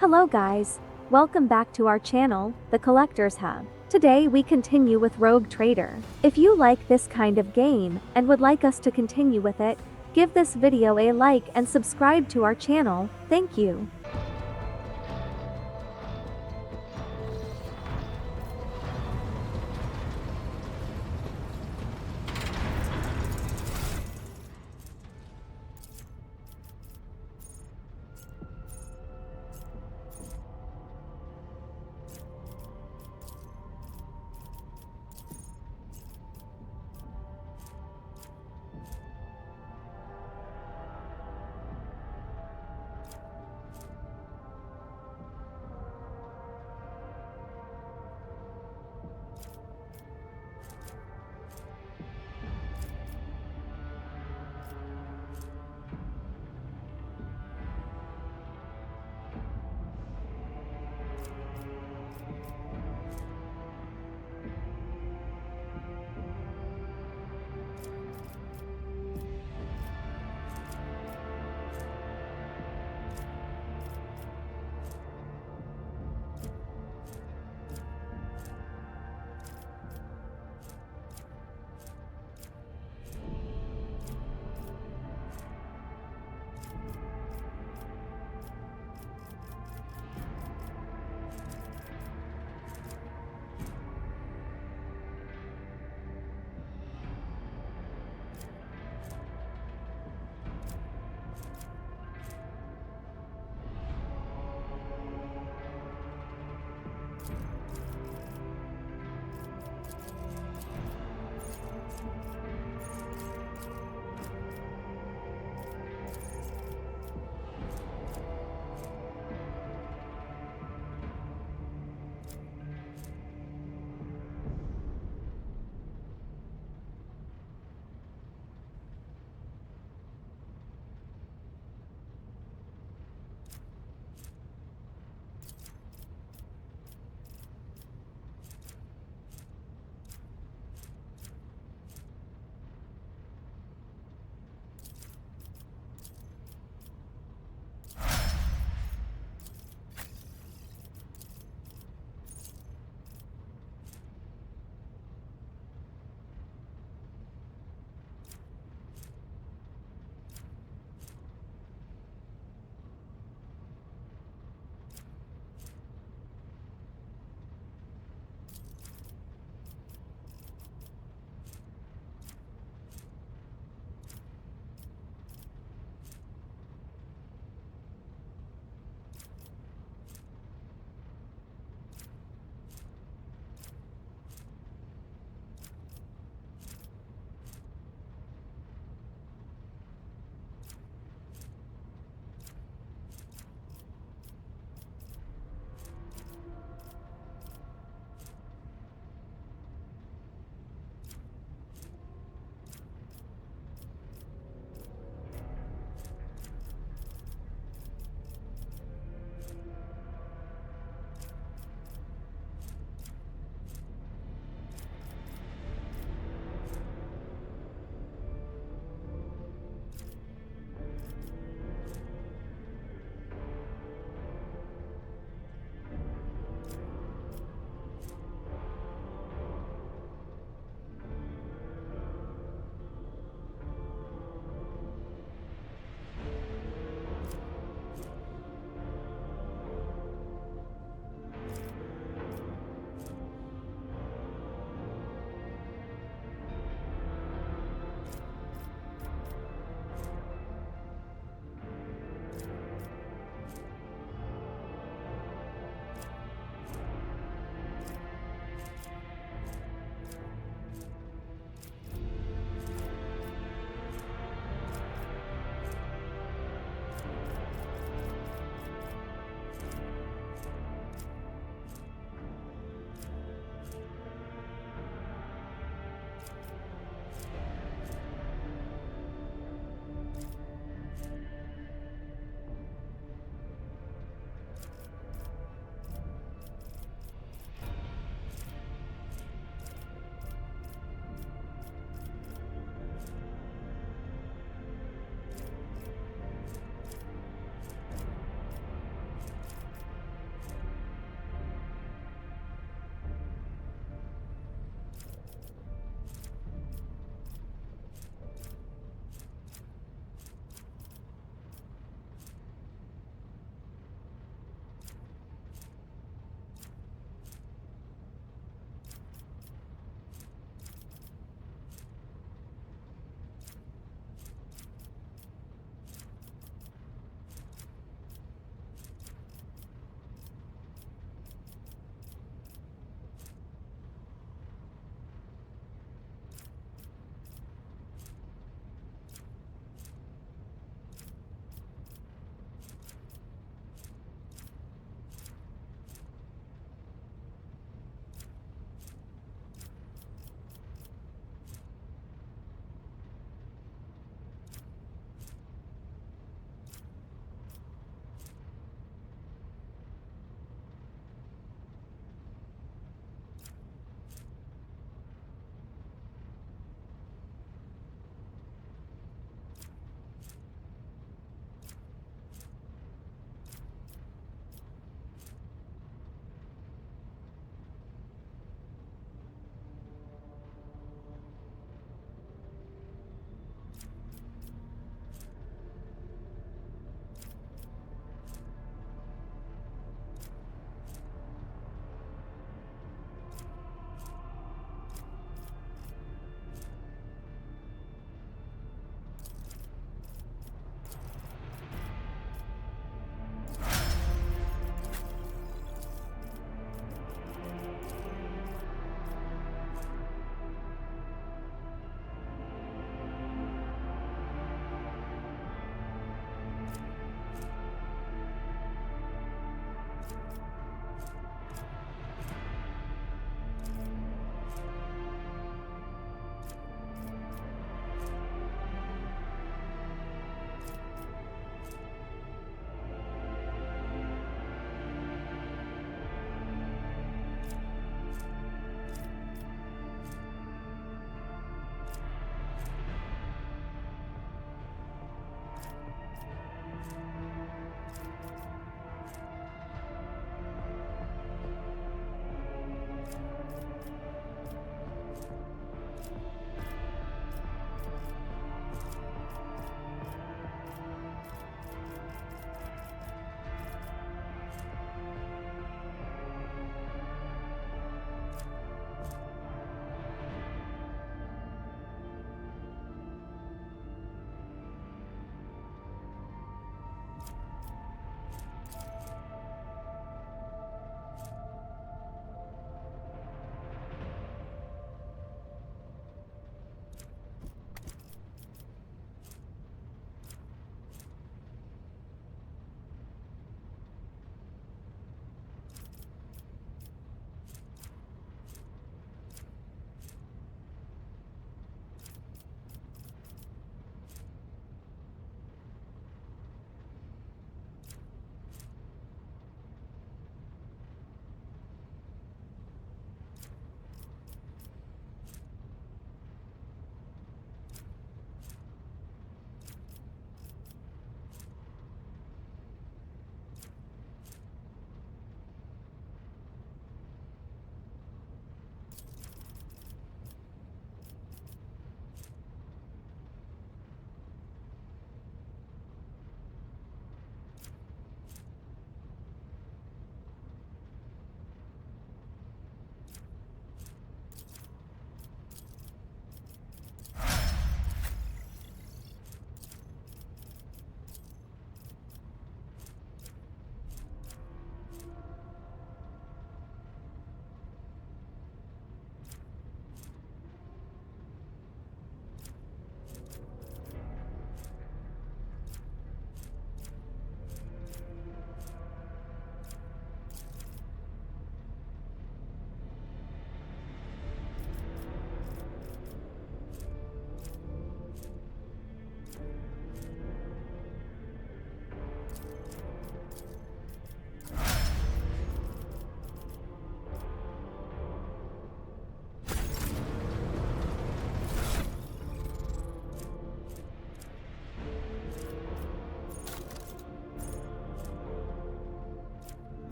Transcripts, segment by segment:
Hello guys, welcome back to our channel, The Collector's Hub. Today we continue with Rogue Trader. If you like this kind of game and would like us to continue with it, give this video a like and subscribe to our channel, thank you.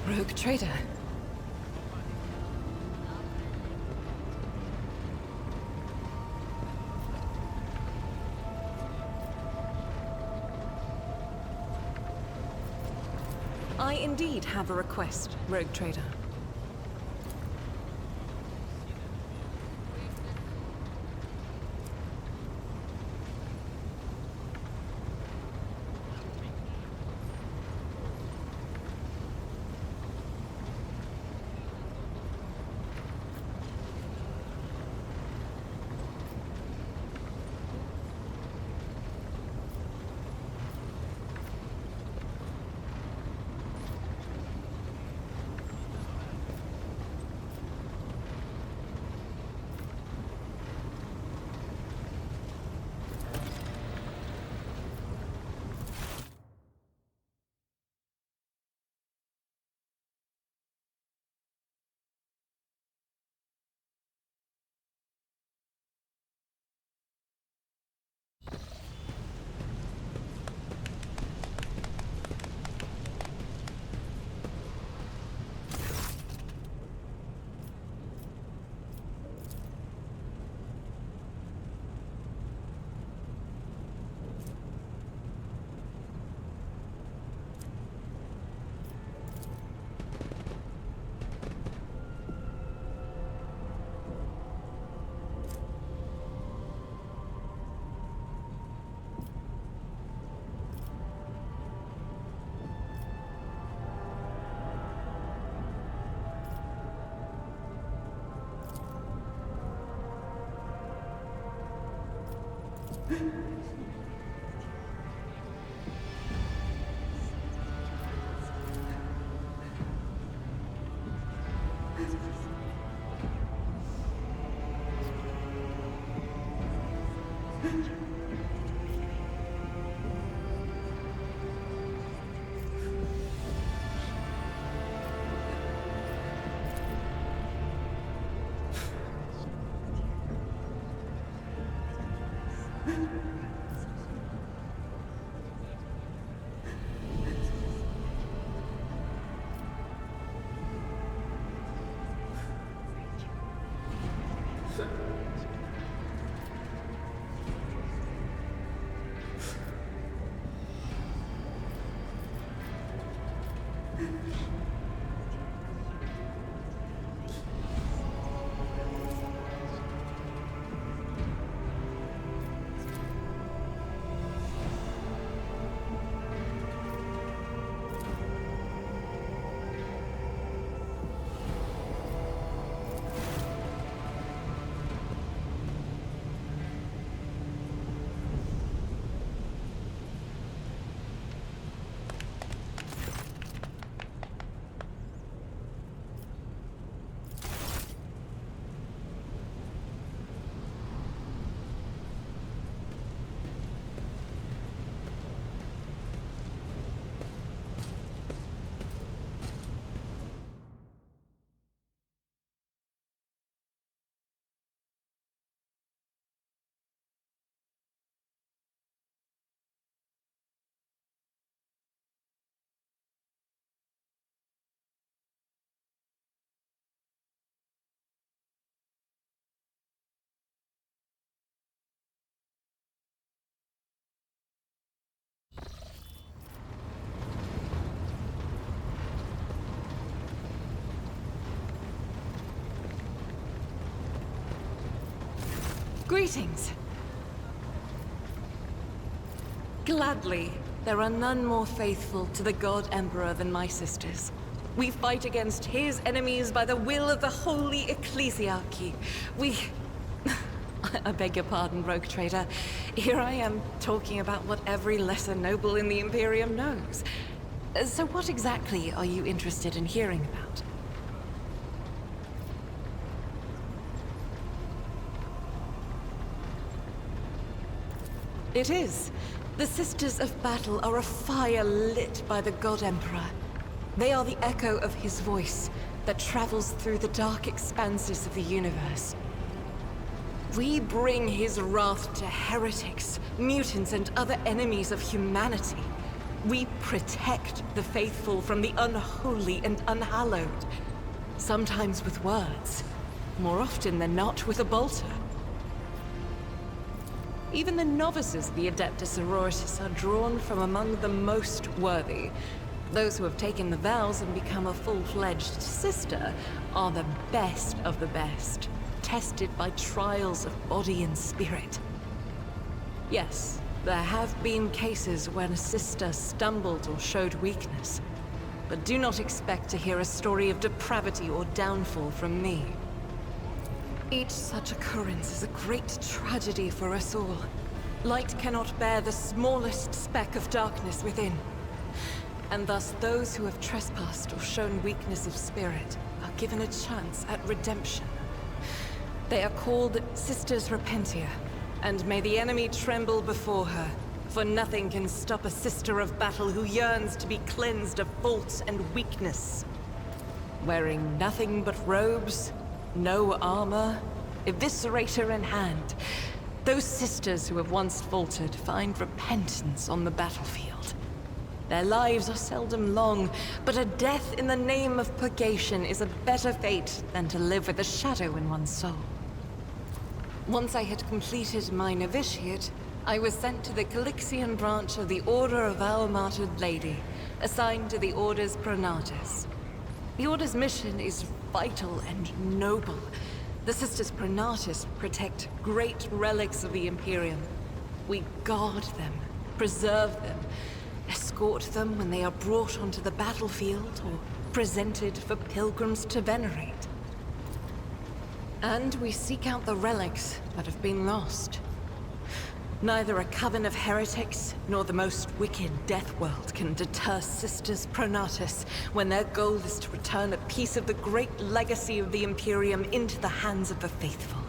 Rogue trader. I indeed have a request, Rogue trader. Greetings! Gladly, there are none more faithful to the God Emperor than my sisters. We fight against his enemies by the will of the Holy Ecclesiarchy. I beg your pardon, Rogue Trader. Here I am, talking about what every lesser noble in the Imperium knows. So what exactly are you interested in hearing about? It is. The Sisters of Battle are a fire lit by the God Emperor. They are the echo of his voice that travels through the dark expanses of the universe. We bring his wrath to heretics, mutants, and other enemies of humanity. We protect the faithful from the unholy and unhallowed. Sometimes with words, more often than not with a bolter. Even the novices of the Adeptus Sororitas are drawn from among the most worthy. Those who have taken the vows and become a full-fledged sister are the best of the best, tested by trials of body and spirit. Yes, there have been cases when a sister stumbled or showed weakness, but do not expect to hear a story of depravity or downfall from me. Each such occurrence is a great tragedy for us all. Light cannot bear the smallest speck of darkness within. And thus those who have trespassed or shown weakness of spirit are given a chance at redemption. They are called Sisters Repentia, and may the enemy tremble before her, for nothing can stop a sister of battle who yearns to be cleansed of fault and weakness. Wearing nothing but robes, no armor, eviscerator in hand, those sisters who have once faltered find repentance on the battlefield. Their lives are seldom long, but a death in the name of purgation is a better fate than to live with a shadow in one's soul. Once I had completed my novitiate, I was sent to the Calixian branch of the Order of Our Martyred Lady, assigned to the Order's Pronatus. The Order's mission is vital and noble. The Sisters Pronatus protect great relics of the Imperium. We guard them, preserve them, escort them when they are brought onto the battlefield or presented for pilgrims to venerate. And we seek out the relics that have been lost. Neither a coven of heretics nor the most wicked death world can deter Sisters Pronatus when their goal is to return a piece of the great legacy of the Imperium into the hands of the faithful.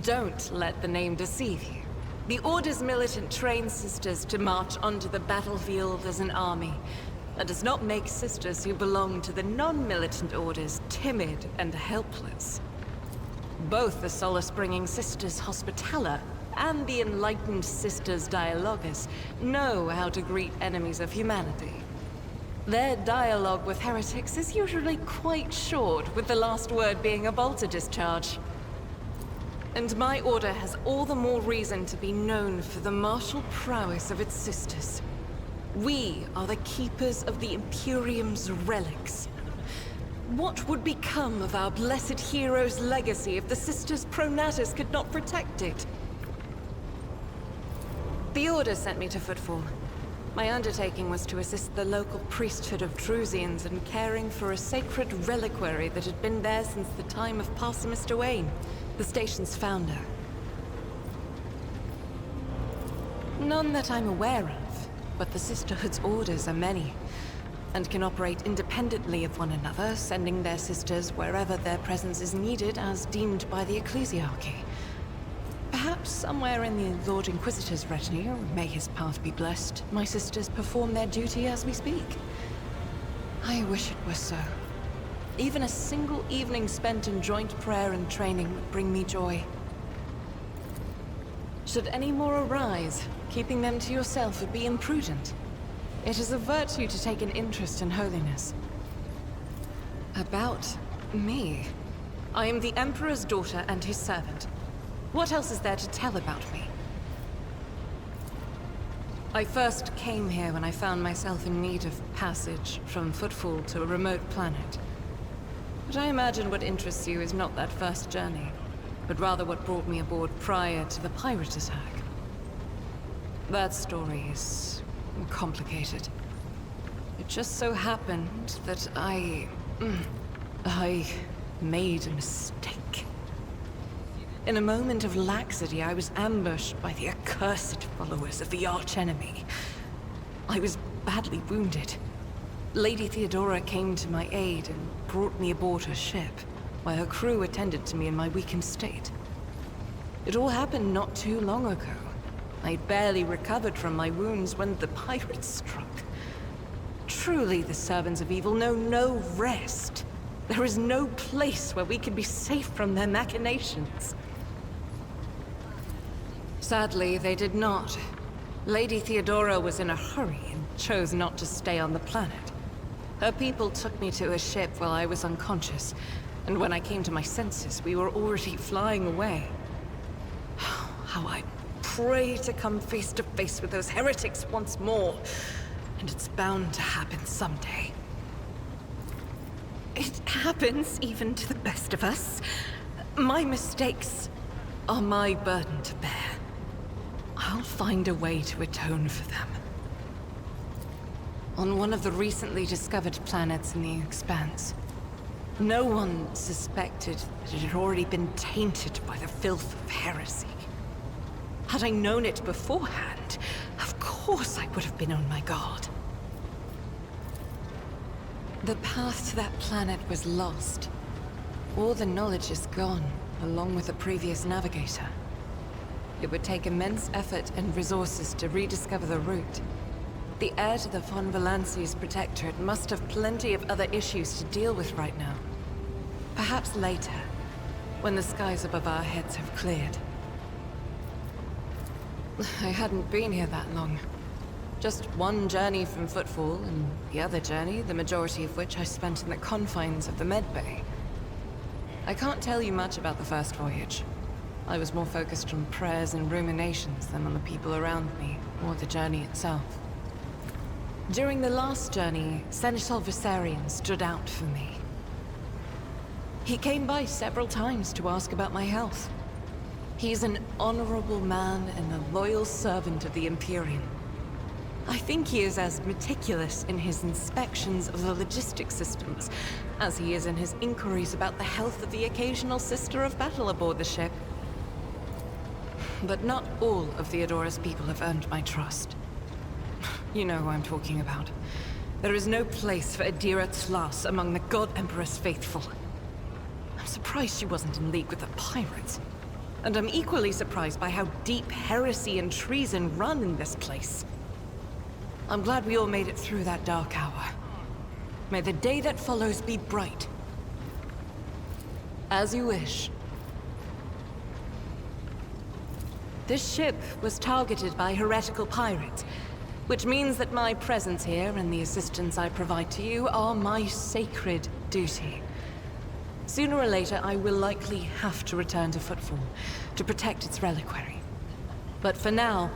Don't let the name deceive you. The Order's militant trains sisters to march onto the battlefield as an army. That does not make sisters who belong to the non-militant orders timid and helpless. Both the solace-bringing Sisters Hospitaller and the enlightened Sisters Dialogus know how to greet enemies of humanity. Their dialogue with heretics is usually quite short, with the last word being a bolter discharge. And my order has all the more reason to be known for the martial prowess of its sisters. We are the keepers of the Imperium's relics. What would become of our blessed hero's legacy if the Sisters Pronatus could not protect it? The Order sent me to Footfall. My undertaking was to assist the local priesthood of Drusians in caring for a sacred reliquary that had been there since the time of Parson Mr. Wayne, the station's founder. None that I'm aware of, but the Sisterhood's orders are many, and can operate independently of one another, sending their sisters wherever their presence is needed as deemed by the ecclesiarchy. Perhaps somewhere in the Lord Inquisitor's retinue, may his path be blessed, my sisters perform their duty as we speak. I wish it were so. Even a single evening spent in joint prayer and training would bring me joy. Should any more arise, keeping them to yourself would be imprudent. It is a virtue to take an interest in holiness. About me? I am the Emperor's daughter and his servant. What else is there to tell about me? I first came here when I found myself in need of passage from Footfall to a remote planet. But I imagine what interests you is not that first journey, but rather what brought me aboard prior to the pirate attack. That story is complicated. It just so happened that I made a mistake. In a moment of laxity, I was ambushed by the accursed followers of the archenemy. I was badly wounded. Lady Theodora came to my aid and brought me aboard her ship, while her crew attended to me in my weakened state. It all happened not too long ago. I'd barely recovered from my wounds when the pirates struck. Truly, the servants of evil know no rest. There is no place where we can be safe from their machinations. Sadly, they did not. Lady Theodora was in a hurry and chose not to stay on the planet. Her people took me to a ship while I was unconscious, and when I came to my senses, we were already flying away. How I pray to come face to face with those heretics once more, and it's bound to happen someday. It happens even to the best of us. My mistakes are my burden to bear. I'll find a way to atone for them. On one of the recently discovered planets in the Expanse, no one suspected that it had already been tainted by the filth of heresy. Had I known it beforehand, of course I would have been on my guard. The path to that planet was lost. All the knowledge is gone, along with the previous navigator. It would take immense effort and resources to rediscover the route. The heir to the von Valanci's protectorate must have plenty of other issues to deal with right now. Perhaps later, when the skies above our heads have cleared. I hadn't been here that long. Just one journey from Footfall, and the other journey, the majority of which I spent in the confines of the medbay. I can't tell you much about the first voyage. I was more focused on prayers and ruminations than on the people around me, or the journey itself. During the last journey, Seneschal Viserion stood out for me. He came by several times to ask about my health. He's an honorable man and a loyal servant of the Imperium. I think he is as meticulous in his inspections of the logistics systems as he is in his inquiries about the health of the occasional sister of battle aboard the ship. But not all of Theodora's people have earned my trust. You know who I'm talking about. There is no place for Adira Tlas among the God Emperor's faithful. I'm surprised she wasn't in league with the pirates. And I'm equally surprised by how deep heresy and treason run in this place. I'm glad we all made it through that dark hour. May the day that follows be bright. As you wish. This ship was targeted by heretical pirates, which means that my presence here and the assistance I provide to you are my sacred duty. Sooner or later, I will likely have to return to Footfall to protect its reliquary. But for now,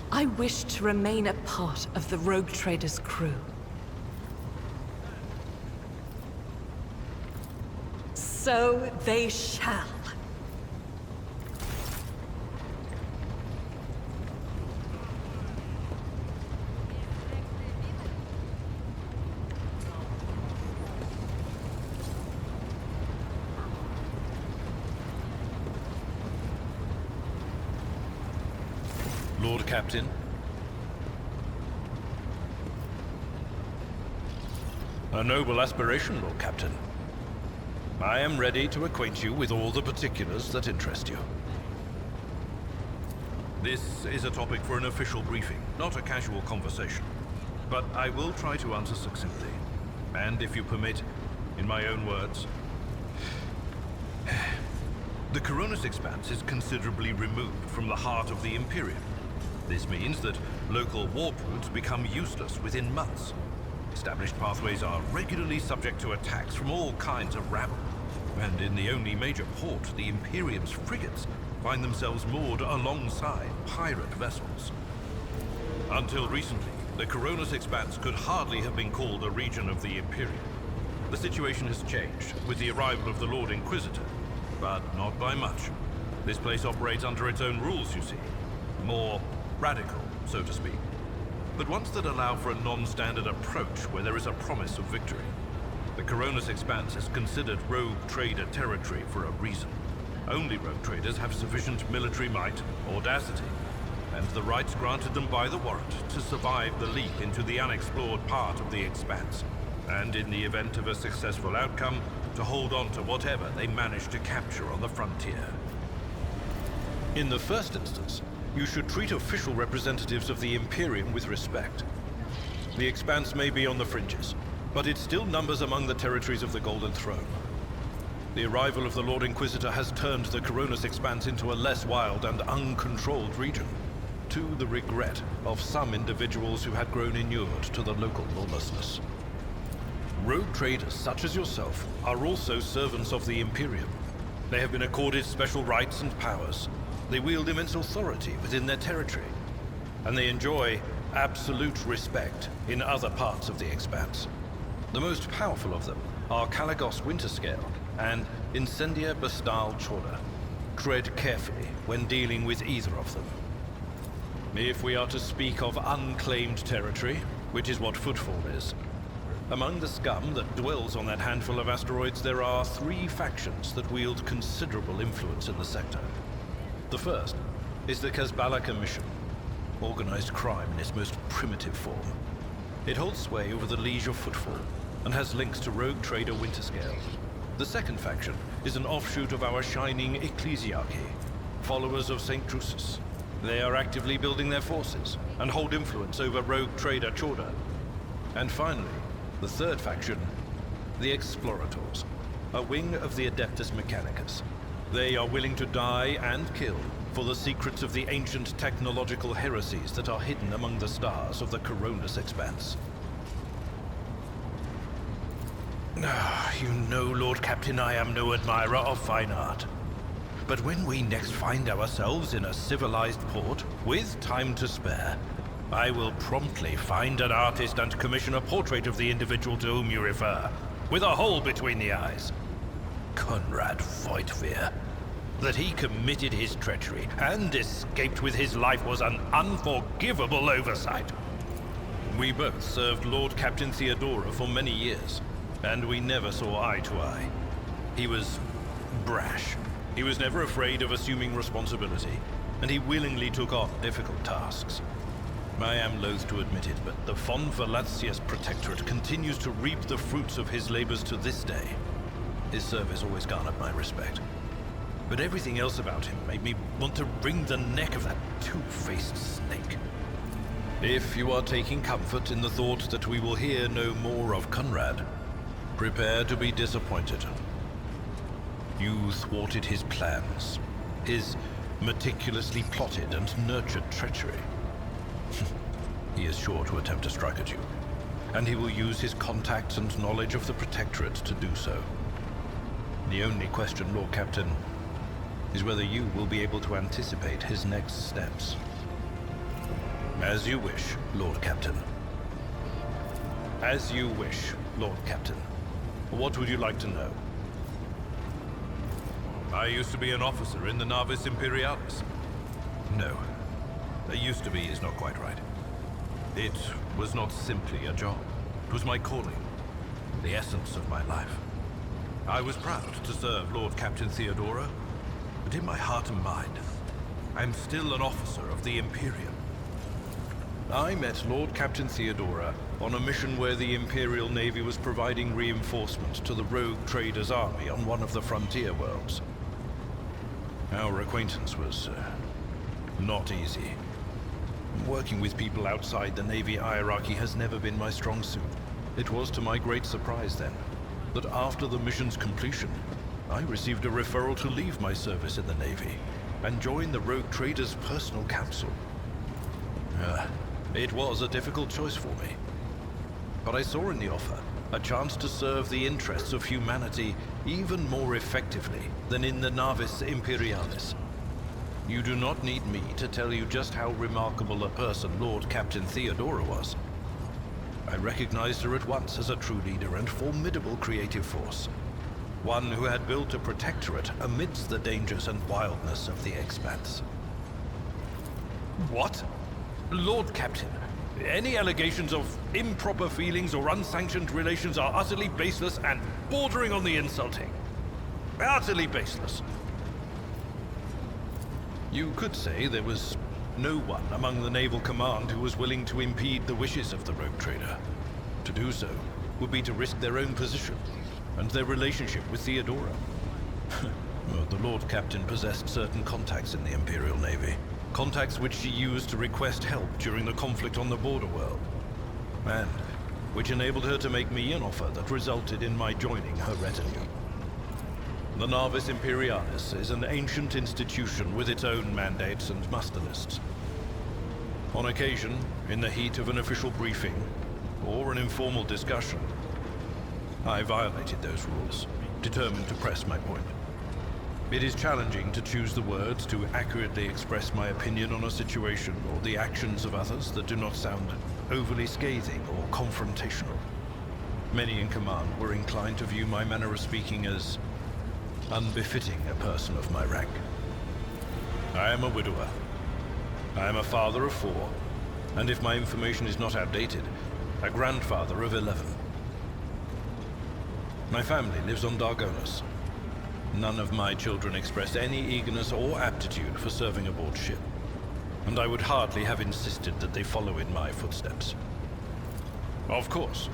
I wish to remain a part of the rogue trader's crew. So they shall. Lord Captain. A noble aspiration, Lord Captain. I am ready to acquaint you with all the particulars that interest you. This is a topic for an official briefing, not a casual conversation. But I will try to answer succinctly. And if you permit, in my own words, the Koronus Expanse is considerably removed from the heart of the Imperium. This means that local warp routes become useless within months. Established pathways are regularly subject to attacks from all kinds of rabble. And in the only major port, the Imperium's frigates find themselves moored alongside pirate vessels. Until recently, the Koronus Expanse could hardly have been called a region of the Imperium. The situation has changed with the arrival of the Lord Inquisitor, but not by much. This place operates under its own rules, you see. More radical, so to speak. But ones that allow for a non-standard approach where there is a promise of victory. The Koronus Expanse is considered rogue trader territory for a reason. Only rogue traders have sufficient military might, audacity, and the rights granted them by the warrant to survive the leap into the unexplored part of the Expanse, and in the event of a successful outcome, to hold on to whatever they manage to capture on the frontier. In the first instance, you should treat official representatives of the Imperium with respect. The Expanse may be on the fringes, but it still numbers among the territories of the Golden Throne. The arrival of the Lord Inquisitor has turned the Koronus Expanse into a less wild and uncontrolled region. to the regret of some individuals who had grown inured to the local lawlessness. Rogue traders such as yourself are also servants of the Imperium. They have been accorded special rights and powers. They wield immense authority within their territory, and they enjoy absolute respect in other parts of the Expanse. The most powerful of them are Caligos Winterscale and Incendia Bastal Chorda. Tread carefully when dealing with either of them. If we are to speak of unclaimed territory, which is what Footfall is, among the scum that dwells on that handful of asteroids, there are 3 factions that wield considerable influence in the sector. The first is the Kazbala Commission, organized crime in its most primitive form. It holds sway over the Liege of Footfall, and has links to rogue trader Winterscale. The second faction is an offshoot of our shining ecclesiarchy, followers of St. Drusus. They are actively building their forces, and hold influence over rogue trader Chorda. And finally, the third faction, the Explorators, a wing of the Adeptus Mechanicus. They are willing to die and kill for the secrets of the ancient technological heresies that are hidden among the stars of the Koronus Expanse. You know, Lord Captain, I am no admirer of fine art. But when we next find ourselves in a civilized port, with time to spare, I will promptly find an artist and commission a portrait of the individual to whom you refer, with a hole between the eyes. Conrad Voightfear. That he committed his treachery and escaped with his life was an unforgivable oversight. We both served Lord Captain Theodora for many years, and we never saw eye to eye. He was brash. He was never afraid of assuming responsibility, and he willingly took on difficult tasks. I am loath to admit it, but the Von Velatius Protectorate continues to reap the fruits of his labors to this day. His service always garnered my respect. But everything else about him made me want to wring the neck of that two-faced snake. If you are taking comfort in the thought that we will hear no more of Conrad, prepare to be disappointed. You thwarted his plans, his meticulously plotted and nurtured treachery. He is sure to attempt to strike at you, and he will use his contacts and knowledge of the Protectorate to do so. The only question, Lord Captain, is whether you will be able to anticipate his next steps. As you wish, Lord Captain. As you wish, Lord Captain. What would you like to know? I used to be an officer in the Navis Imperialis. No. Used to be is not quite right. It was not simply a job. It was my calling. The essence of my life. I was proud to serve Lord Captain Theodora, but in my heart and mind, I'm still an officer of the Imperium. I met Lord Captain Theodora on a mission where the Imperial Navy was providing reinforcement to the rogue traders' army on one of the frontier worlds. Our acquaintance was not easy. Working with people outside the Navy hierarchy has never been my strong suit. It was to my great surprise then, that after the mission's completion, I received a referral to leave my service in the Navy and join the rogue traders' personal council. It was a difficult choice for me. But I saw in the offer a chance to serve the interests of humanity even more effectively than in the Navis Imperialis. You do not need me to tell you just how remarkable a person Lord Captain Theodora was. I recognized her at once as a true leader and formidable creative force. One who had built a protectorate amidst the dangers and wildness of the Expanse. What? Lord Captain, any allegations of improper feelings or unsanctioned relations are utterly baseless and bordering on the insulting. Utterly baseless. You could say there was no one among the naval command who was willing to impede the wishes of the rogue trader. To do so would be to risk their own position and their relationship with Theodora. Well, the Lord Captain possessed certain contacts in the Imperial Navy. Contacts which she used to request help during the conflict on the border world. And which enabled her to make me an offer that resulted in my joining her retinue. The Navis Imperialis is an ancient institution with its own mandates and muster lists. On occasion, in the heat of an official briefing, or an informal discussion, I violated those rules, determined to press my point. It is challenging to choose the words to accurately express my opinion on a situation or the actions of others that do not sound overly scathing or confrontational. Many in command were inclined to view my manner of speaking as unbefitting a person of my rank. I am a widower. I am a father of 4, and if my information is not outdated, a grandfather of 11. My family lives on Dargonus. None of my children express any eagerness or aptitude for serving aboard ship, and I would hardly have insisted that they follow in my footsteps. Of course.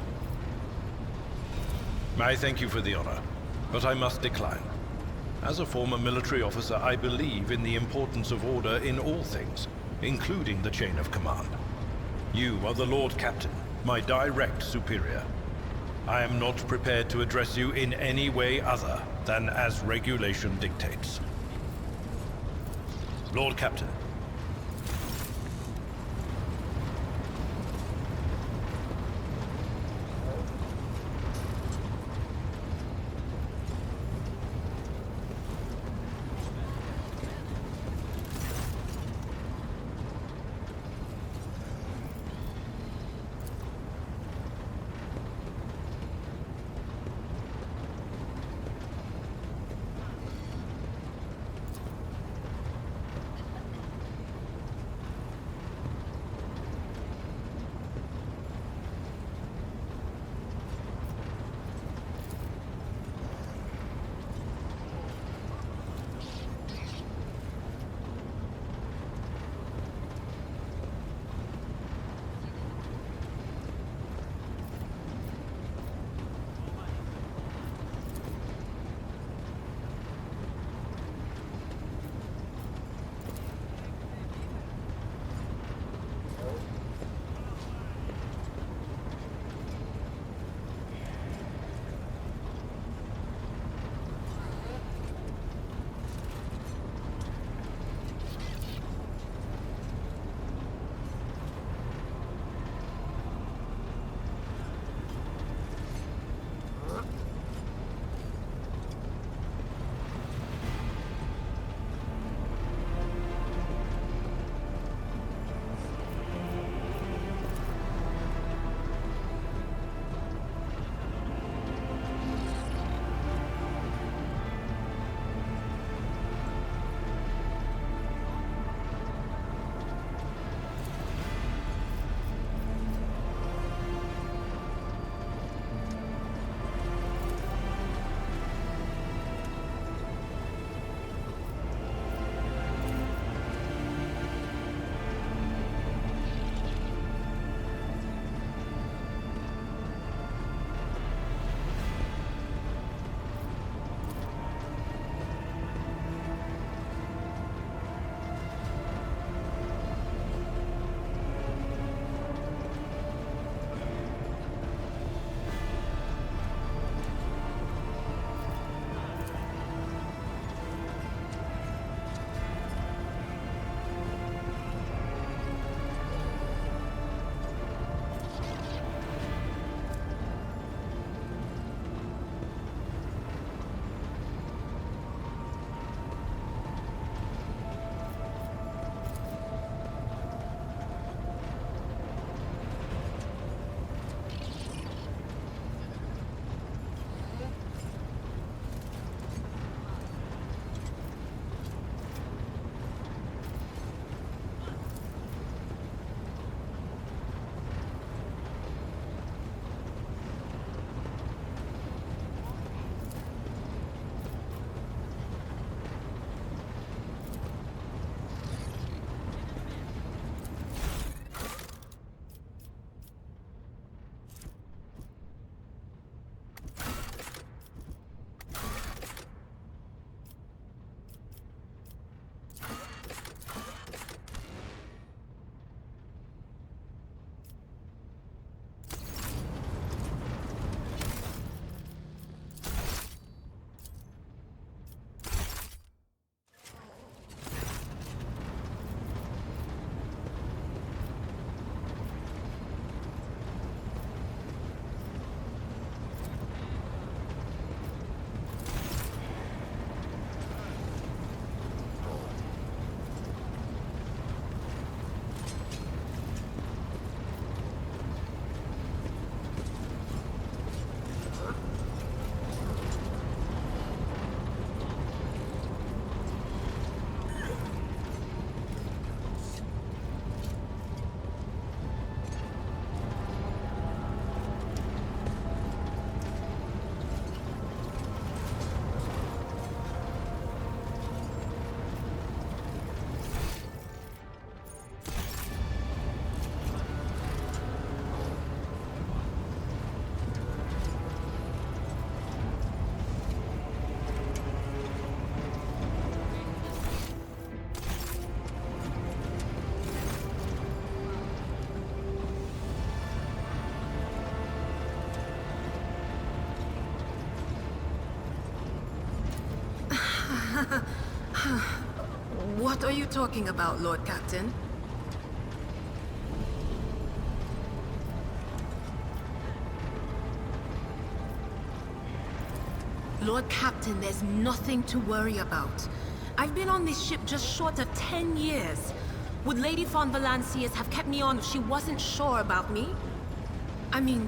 I thank you for the honor, but I must decline. As a former military officer, I believe in the importance of order in all things, including the chain of command. You are the Lord Captain, my direct superior. I am not prepared to address you in any way other than as regulation dictates. Lord Captain. you talking about, Lord Captain? Lord Captain, there's nothing to worry about. I've been on this ship just short of 10 years. Would Lady von Valancius have kept me on if she wasn't sure about me? I mean,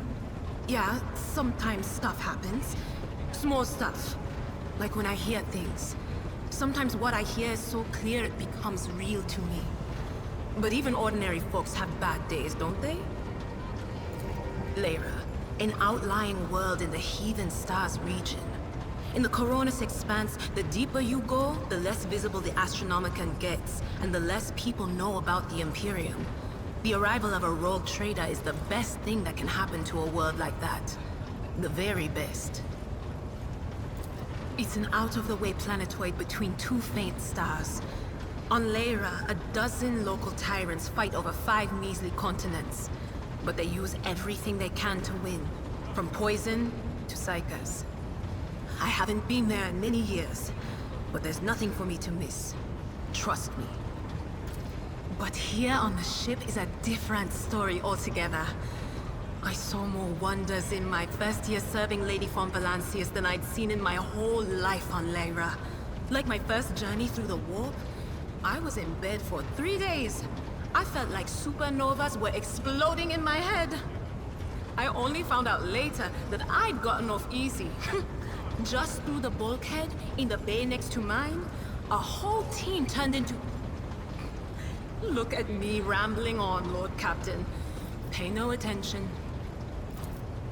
yeah, sometimes stuff happens. Small stuff. Like when I hear things. Sometimes what I hear is so clear it becomes real to me. But even ordinary folks have bad days, don't they? Lyra, an outlying world in the Heathen Stars region. In the Koronus Expanse, the deeper you go, the less visible the Astronomicon gets, and the less people know about the Imperium. The arrival of a rogue trader is the best thing that can happen to a world like that. The very best. It's an out-of-the-way planetoid between two faint stars. On Lyra, a dozen local tyrants fight over 5 measly continents. But they use everything they can to win, from poison to psychers. I haven't been there in many years, but there's nothing for me to miss. Trust me. But here on the ship is a different story altogether. I saw more wonders in my first year serving Lady von Valancius than I'd seen in my whole life on Lyra. Like my first journey through the warp, I was in bed for 3 days. I felt like supernovas were exploding in my head. I only found out later that I'd gotten off easy. Just through the bulkhead, in the bay next to mine, a whole team turned into... Look at me rambling on, Lord Captain. Pay no attention.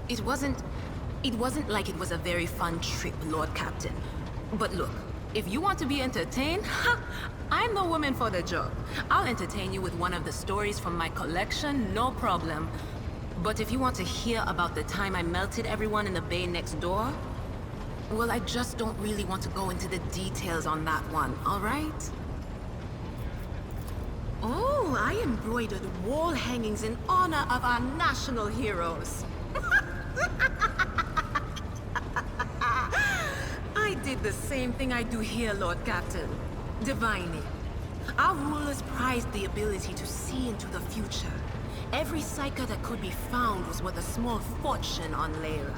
It wasn't like it was a very fun trip, Lord Captain. But look, if you want to be entertained, I'm the woman for the job. I'll entertain you with one of the stories from my collection, no problem. But if you want to hear about the time I melted everyone in the bay next door, well, I just don't really want to go into the details on that one, all right? Oh, I embroidered wall hangings in honor of our national heroes. I did the same thing I do here, Lord Captain. Divining. Our rulers prized the ability to see into the future. Every psyker that could be found was worth a small fortune on Lyra.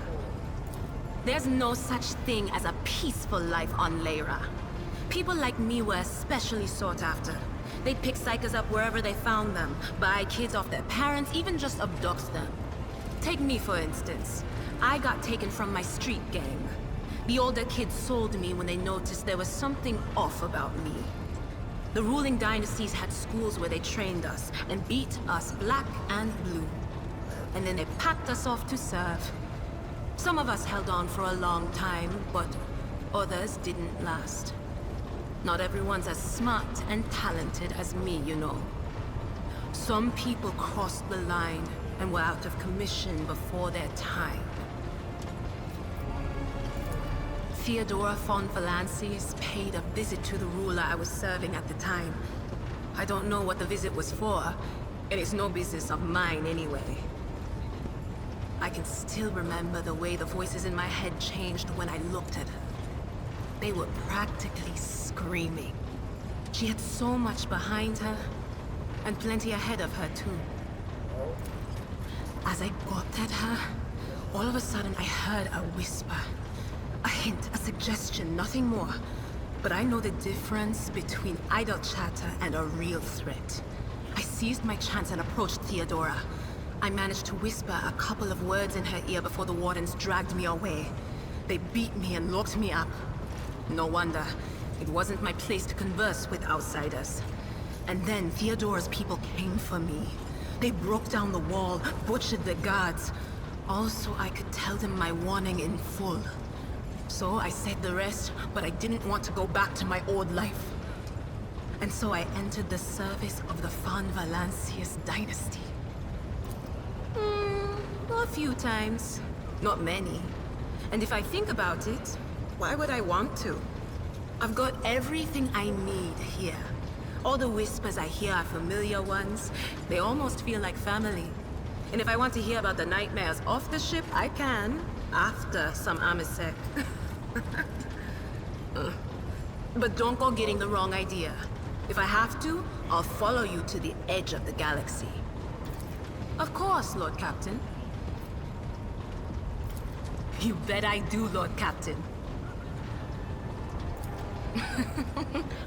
There's no such thing as a peaceful life on Lyra. People like me were especially sought after. They'd pick psychers up wherever they found them, buy kids off their parents, even just abduct them. Take me, for instance. I got taken from my street gang. The older kids sold me when they noticed there was something off about me. The ruling dynasties had schools where they trained us and beat us black and blue. And then they packed us off to serve. Some of us held on for a long time, but others didn't last. Not everyone's as smart and talented as me, you know. Some people crossed the line and were out of commission before their time. Theodora von Valancius paid a visit to the ruler I was serving at the time. I don't know what the visit was for, and it's no business of mine anyway. I can still remember the way the voices in my head changed when I looked at her. They were practically screaming. She had so much behind her, and plenty ahead of her too. As I gawped at her, all of a sudden I heard a whisper. A hint, a suggestion, nothing more. But I know the difference between idle chatter and a real threat. I seized my chance and approached Theodora. I managed to whisper a couple of words in her ear before the wardens dragged me away. They beat me and locked me up. No wonder. It wasn't my place to converse with outsiders. And then Theodora's people came for me. They broke down the wall, butchered the guards. Also, I could tell them my warning in full. So I said the rest, but I didn't want to go back to my old life. And so I entered the service of the von Valancius dynasty. A few times. Not many. And if I think about it, why would I want to? I've got everything I need here. All the whispers I hear are familiar ones. They almost feel like family. And if I want to hear about the nightmares off the ship, I can. After some Amisec. But don't go getting the wrong idea. If I have to, I'll follow you to the edge of the galaxy. Of course, Lord Captain. You bet I do, Lord Captain.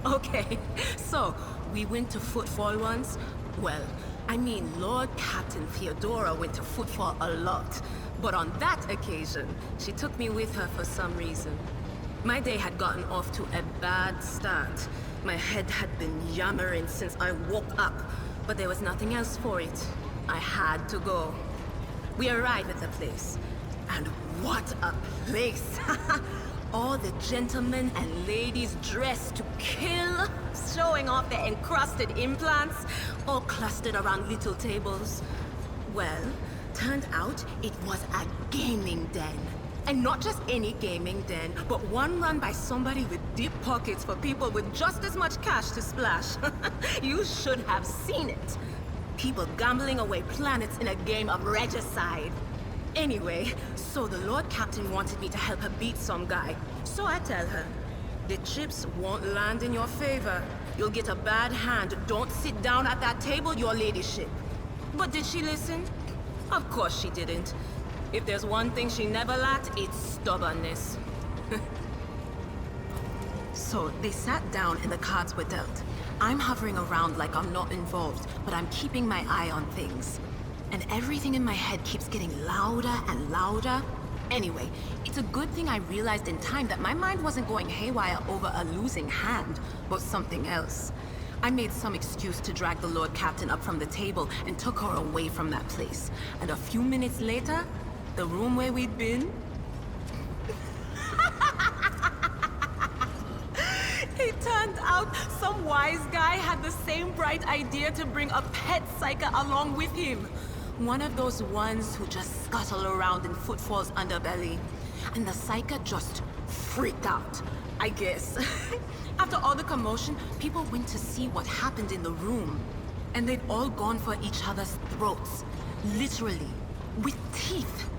Okay, so, we went to Footfall once? Well, I mean, Lord Captain Theodora went to Footfall a lot. But on that occasion, she took me with her for some reason. My day had gotten off to a bad start. My head had been yammering since I woke up, but there was nothing else for it. I had to go. We arrived at the place, and what a place! All the gentlemen and ladies dressed to kill, showing off their encrusted implants, all clustered around little tables. Well, turned out it was a gaming den. And not just any gaming den, but one run by somebody with deep pockets for people with just as much cash to splash. You should have seen it. People gambling away planets in a game of regicide. Anyway, so the Lord Captain wanted me to help her beat some guy. So I tell her, the chips won't land in your favor. You'll get a bad hand. Don't sit down at that table, your ladyship. But did she listen? Of course she didn't. If there's one thing she never lacked, it's stubbornness. So they sat down and the cards were dealt. I'm hovering around like I'm not involved, but I'm keeping my eye on things. And everything in my head keeps getting louder and louder. Anyway, it's a good thing I realized in time that my mind wasn't going haywire over a losing hand, but something else. I made some excuse to drag the Lord Captain up from the table and took her away from that place. And a few minutes later, the room where we'd been... It turned out some wise guy had the same bright idea to bring a pet psyker along with him. One of those ones who just scuttle around in Footfall's underbelly. And the psyker just freaked out, I guess. After all the commotion, people went to see what happened in the room. And they'd all gone for each other's throats. Literally. With teeth.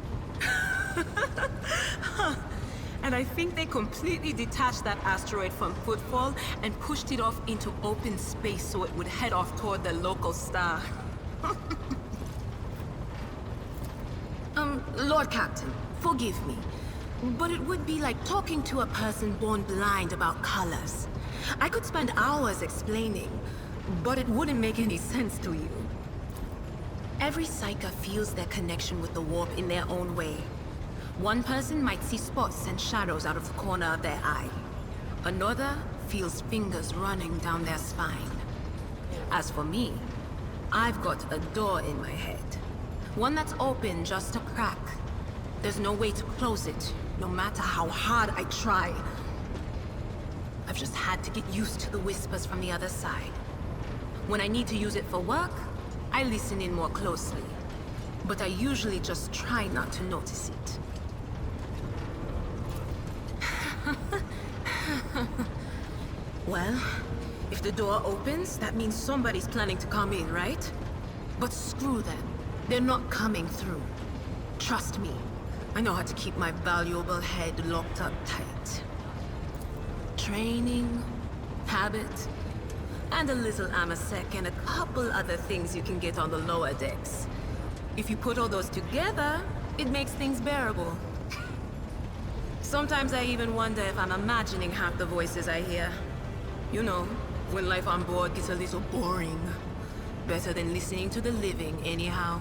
And I think they completely detached that asteroid from Footfall and pushed it off into open space so it would head off toward the local star. Lord Captain, forgive me, but it would be like talking to a person born blind about colors. I could spend hours explaining, but it wouldn't make any sense to you. Every psyker feels their connection with the warp in their own way. One person might see spots and shadows out of the corner of their eye. Another feels fingers running down their spine. As for me, I've got a door in my head. One that's open just a crack. There's no way to close it, no matter how hard I try. I've just had to get used to the whispers from the other side. When I need to use it for work, I listen in more closely. But I usually just try not to notice it. Well, if the door opens, that means somebody's planning to come in, right? But screw them. They're not coming through. Trust me, I know how to keep my valuable head locked up tight. Training, habit, and a little amasec and a couple other things you can get on the lower decks. If you put all those together, it makes things bearable. Sometimes I even wonder if I'm imagining half the voices I hear. You know, when life on board gets a little boring. Better than listening to the living, anyhow.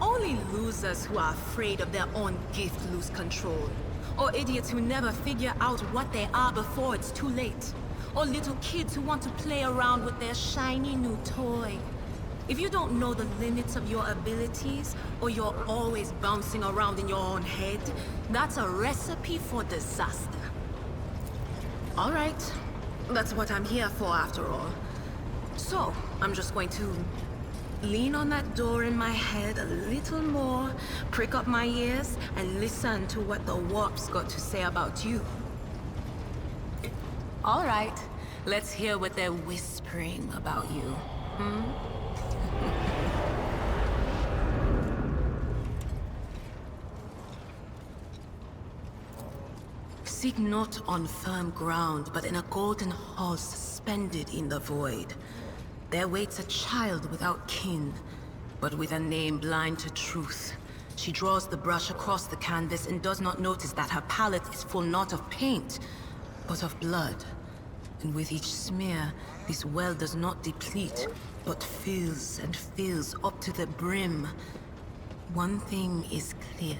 Only losers who are afraid of their own gift lose control. Or idiots who never figure out what they are before it's too late. Or little kids who want to play around with their shiny new toy. If you don't know the limits of your abilities, or you're always bouncing around in your own head, that's a recipe for disaster. All right, that's what I'm here for after all. So, I'm just going to lean on that door in my head a little more, prick up my ears, and listen to what the warp's got to say about you. All right, let's hear what they're whispering about you. Seek not on firm ground, but in a golden hall suspended in the void. There waits a child without kin, but with a name blind to truth. She draws the brush across the canvas and does not notice that her palette is full not of paint, but of blood. And with each smear, this well does not deplete, but fills and fills up to the brim. One thing is clear.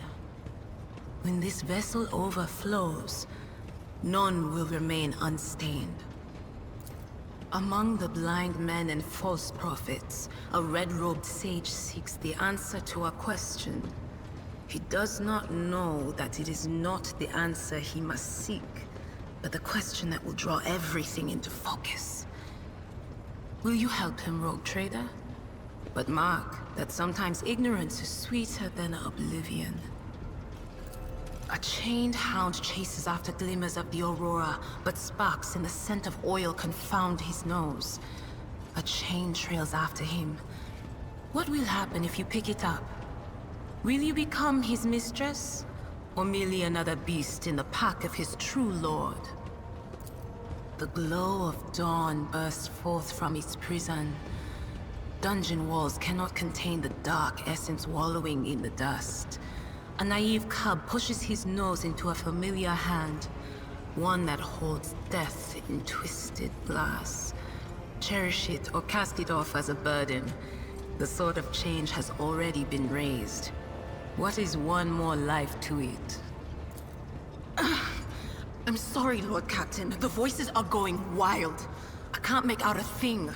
When this vessel overflows, none will remain unstained. Among the blind men and false prophets, a red-robed sage seeks the answer to a question. He does not know that it is not the answer he must seek, but the question that will draw everything into focus. Will you help him, rogue trader? But mark that sometimes ignorance is sweeter than oblivion. A chained hound chases after glimmers of the aurora, but sparks in the scent of oil confound his nose. A chain trails after him. What will happen if you pick it up? Will you become his mistress? Or merely another beast in the pack of his true lord? The glow of dawn bursts forth from its prison. Dungeon walls cannot contain the dark essence wallowing in the dust. A naive cub pushes his nose into a familiar hand, one that holds death in twisted glass. Cherish it or cast it off as a burden. The sword of change has already been raised. What is one more life to it? I'm sorry, Lord Captain. The voices are going wild. I can't make out a thing.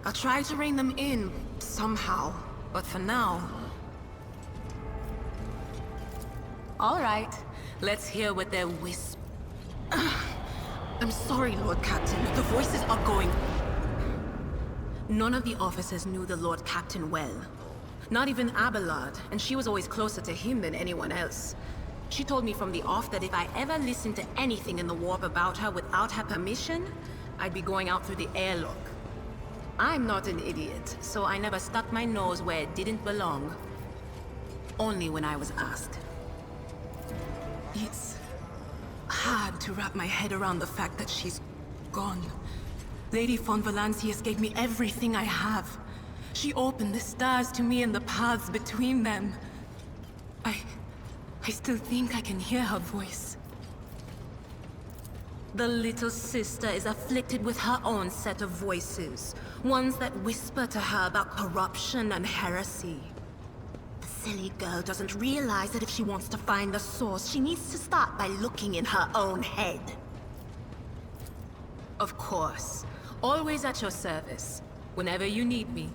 I'll try to rein them in, somehow. But for now... All right, let's hear what they're I'm sorry, Lord Captain. The voices are going... None of the officers knew the Lord Captain well. Not even Abelard, and she was always closer to him than anyone else. She told me from the off that if I ever listened to anything in the warp about her without her permission, I'd be going out through the airlock. I'm not an idiot, so I never stuck my nose where it didn't belong. Only when I was asked. It's hard to wrap my head around the fact that she's gone. Lady von Valancius gave me everything I have. She opened the stars to me and the paths between them. I still think I can hear her voice. The little sister is afflicted with her own set of voices. Ones that whisper to her about corruption and heresy. The silly girl doesn't realize that if she wants to find the source, she needs to start by looking in her own head. Of course. Always at your service. Whenever you need me.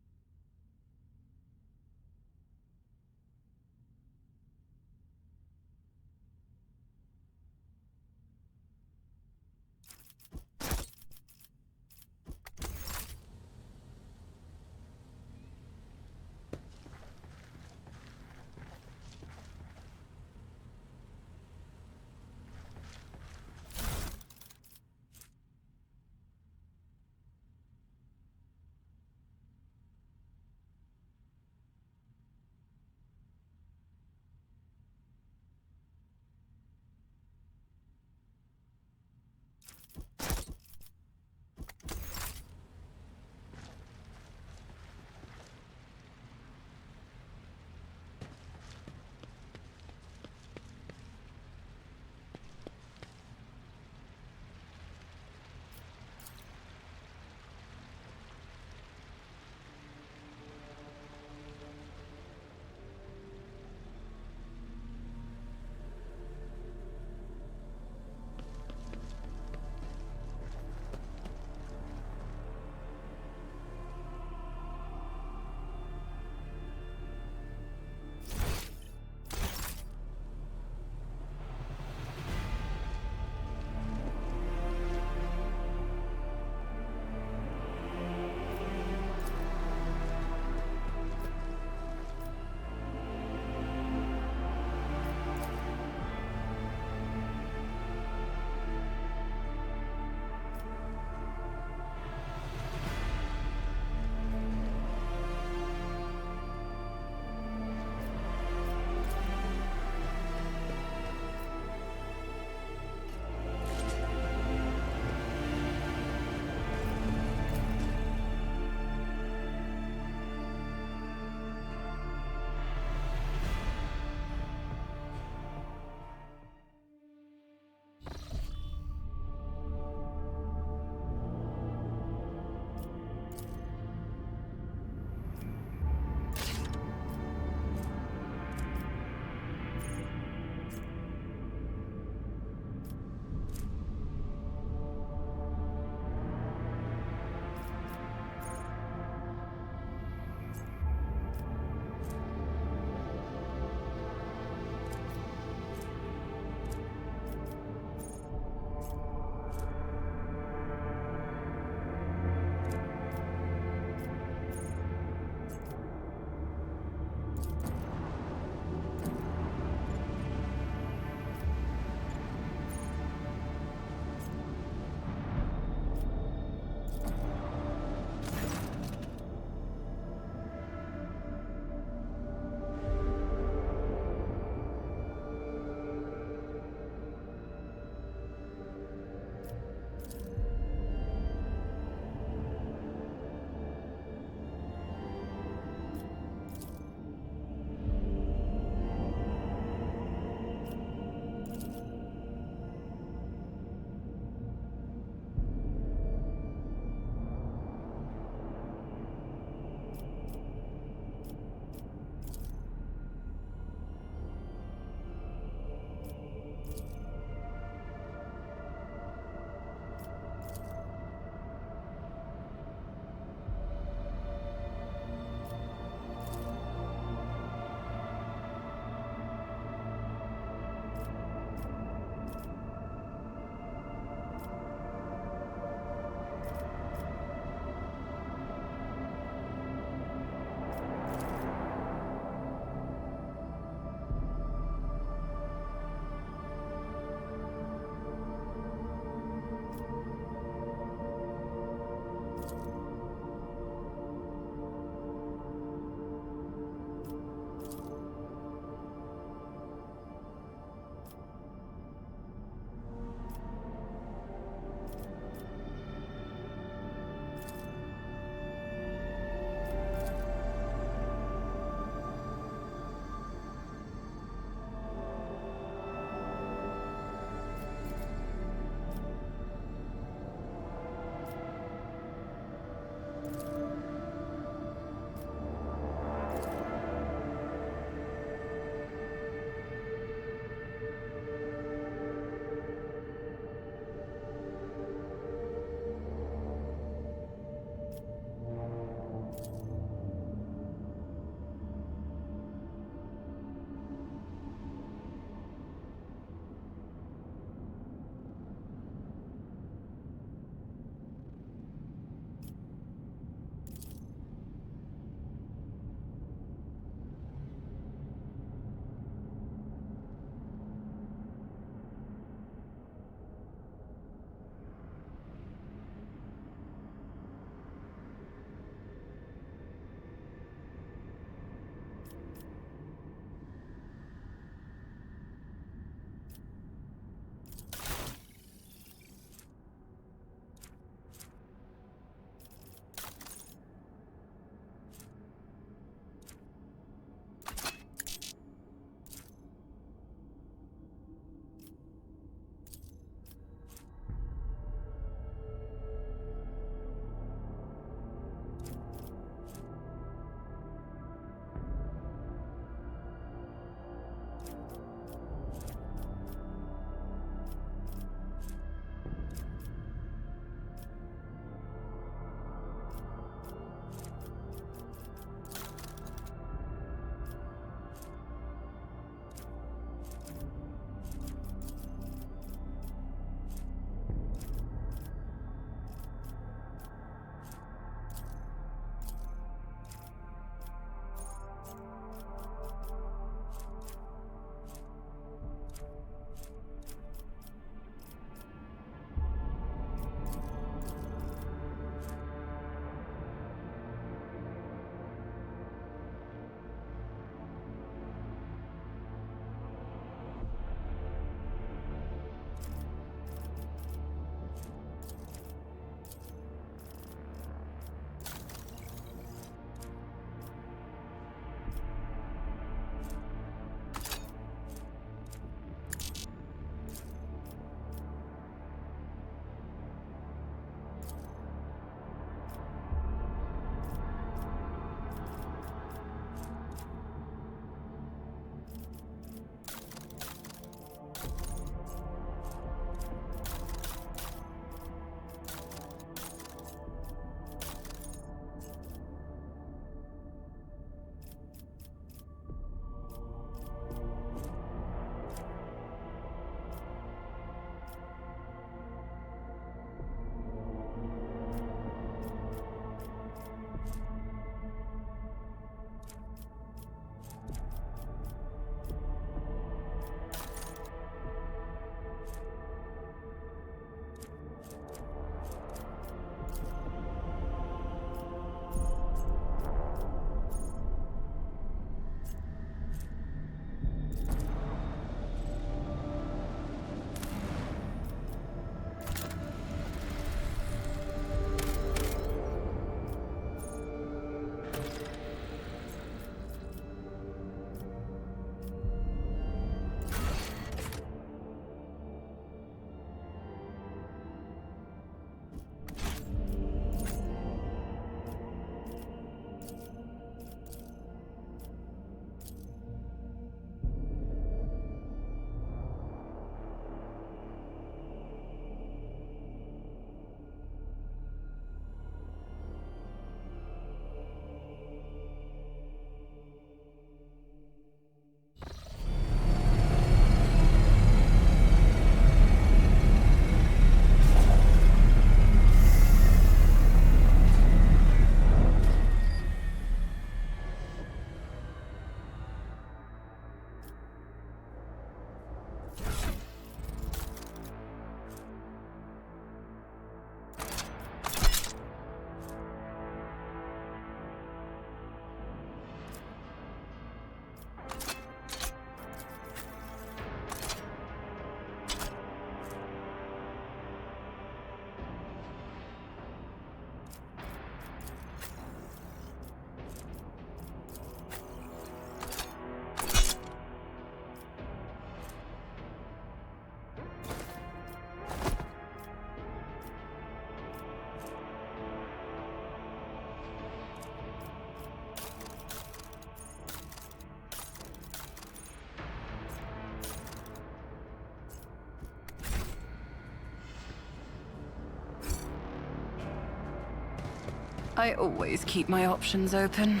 I always keep my options open.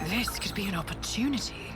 This could be an opportunity.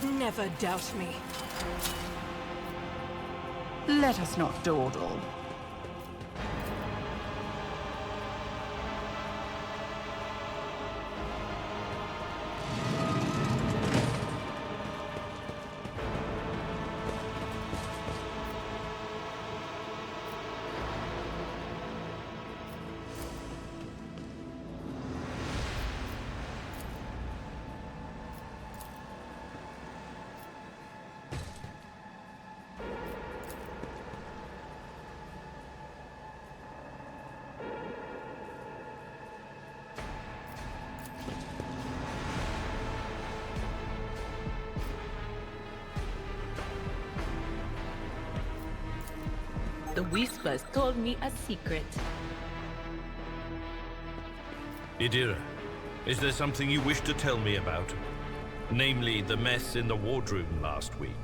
Never doubt me. Let us not dawdle. The Whispers told me a secret. Idira, is there something you wish to tell me about? Namely, the mess in the wardroom last week.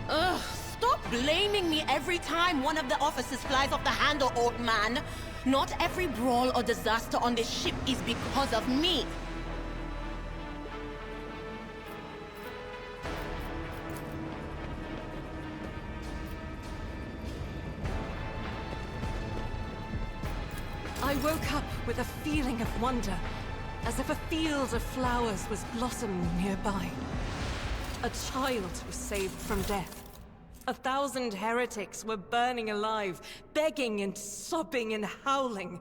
Ugh, stop blaming me every time one of the officers flies off the handle, old man. Not every brawl or disaster on this ship is because of me. I woke up with a feeling of wonder, as if a field of flowers was blossoming nearby. A child was saved from death. 1,000 heretics were burning alive, begging and sobbing and howling.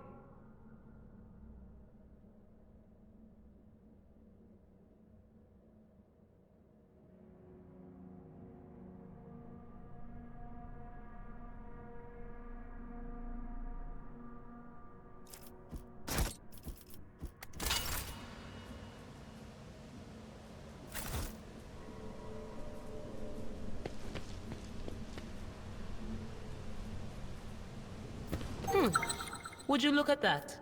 Would you look at that?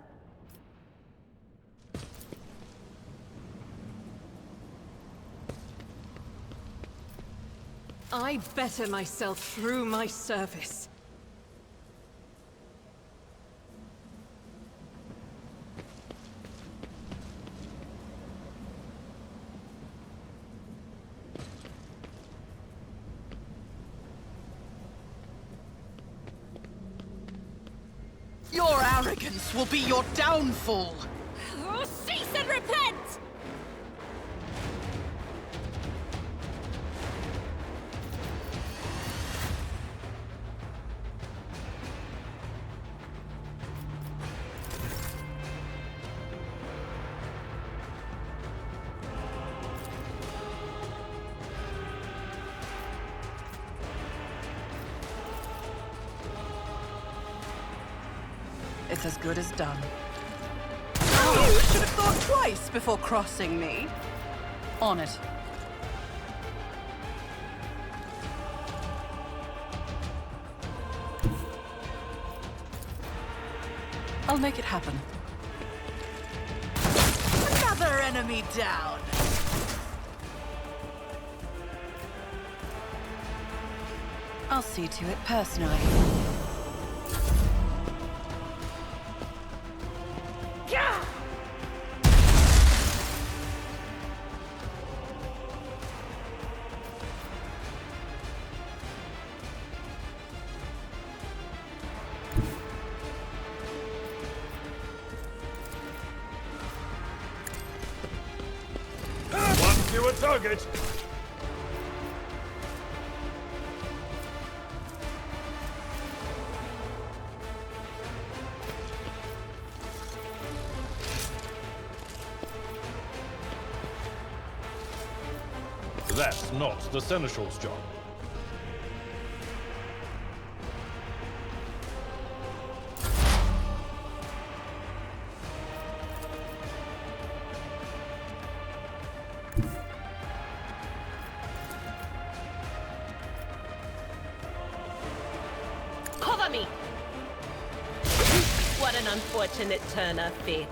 I better myself through my service. Your arrogance will be your downfall! Oh, cease and repent! It's as good as done. You should have thought twice before crossing me. On it. I'll make it happen. Another enemy down! I'll see to it personally. Fewer target! That's not the Seneschal's job. Cover me! What an unfortunate turn of fate.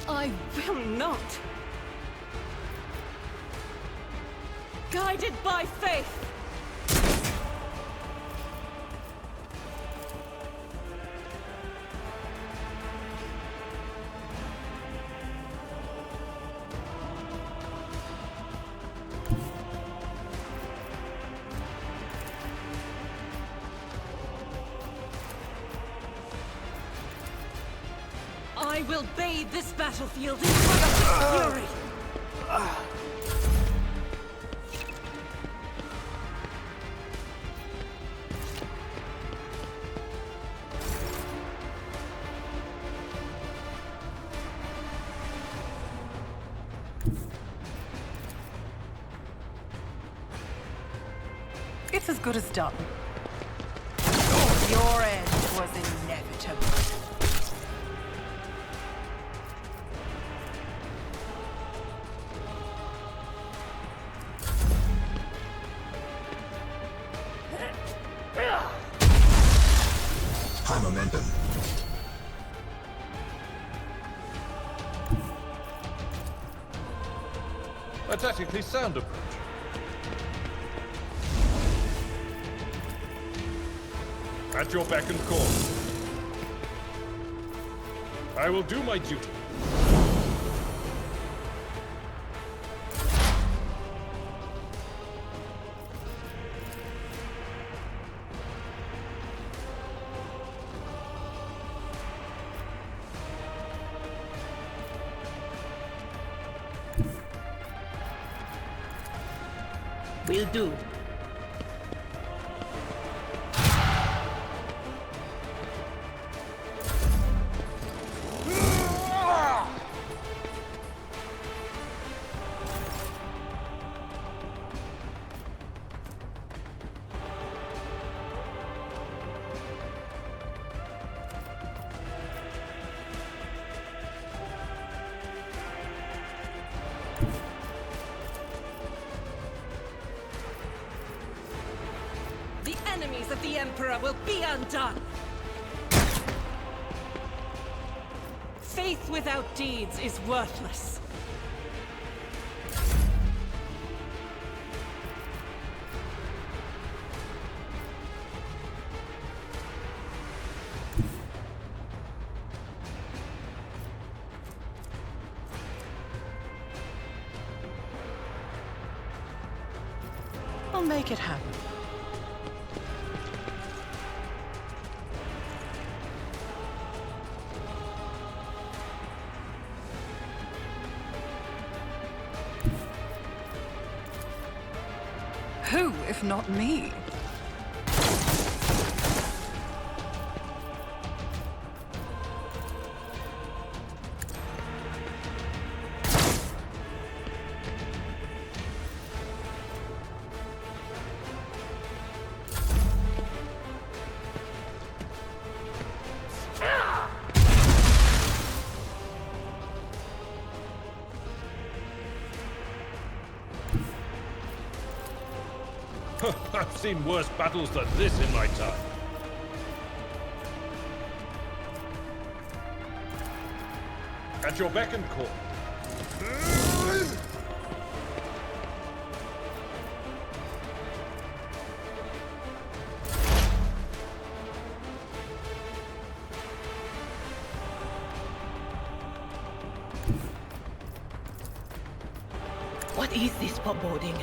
I will not. Guided by faith. I will bathe this battlefield in triumphant fury! It's as good as done. Your end was inevitable. High momentum. A tactically sound approach. At your beck and call. I will do my duty. Will do. Emperor will be undone! Faith without deeds is worthless. I'll make it happen. Who, if not me? I've seen worse battles than this in my time. At your beck and call. What is this foreboding?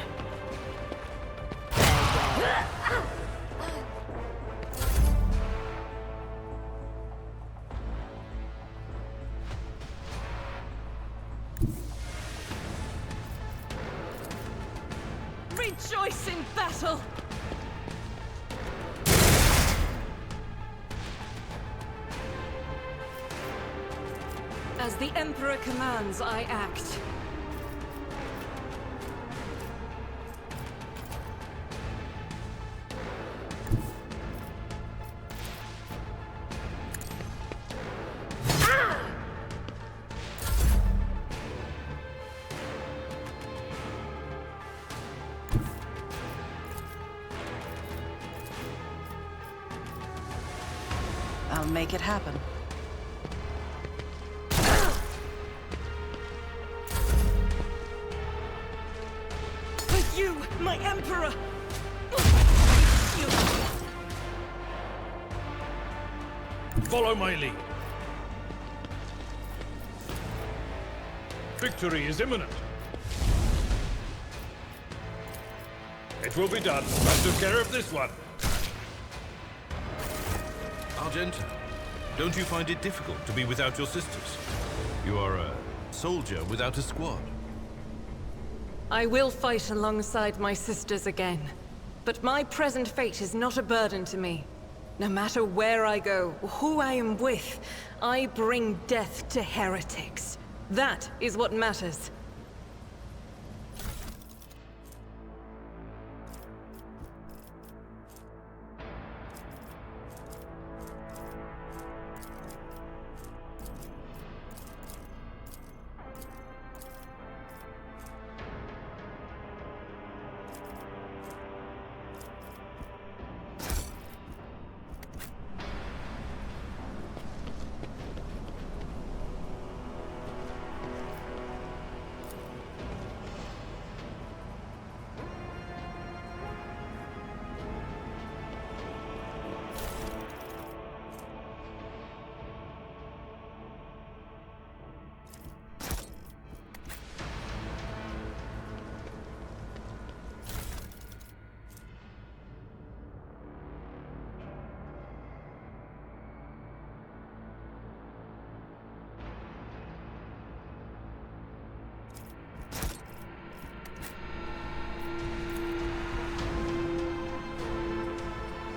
Rejoice in battle! As the Emperor commands, I act. I'll make it happen. With you, my Emperor! Follow my lead. Victory is imminent. It will be done. I took care of this one. Argenta, don't you find it difficult to be without your sisters? You are a soldier without a squad. I will fight alongside my sisters again. But my present fate is not a burden to me. No matter where I go, or who I am with, I bring death to heretics. That is what matters.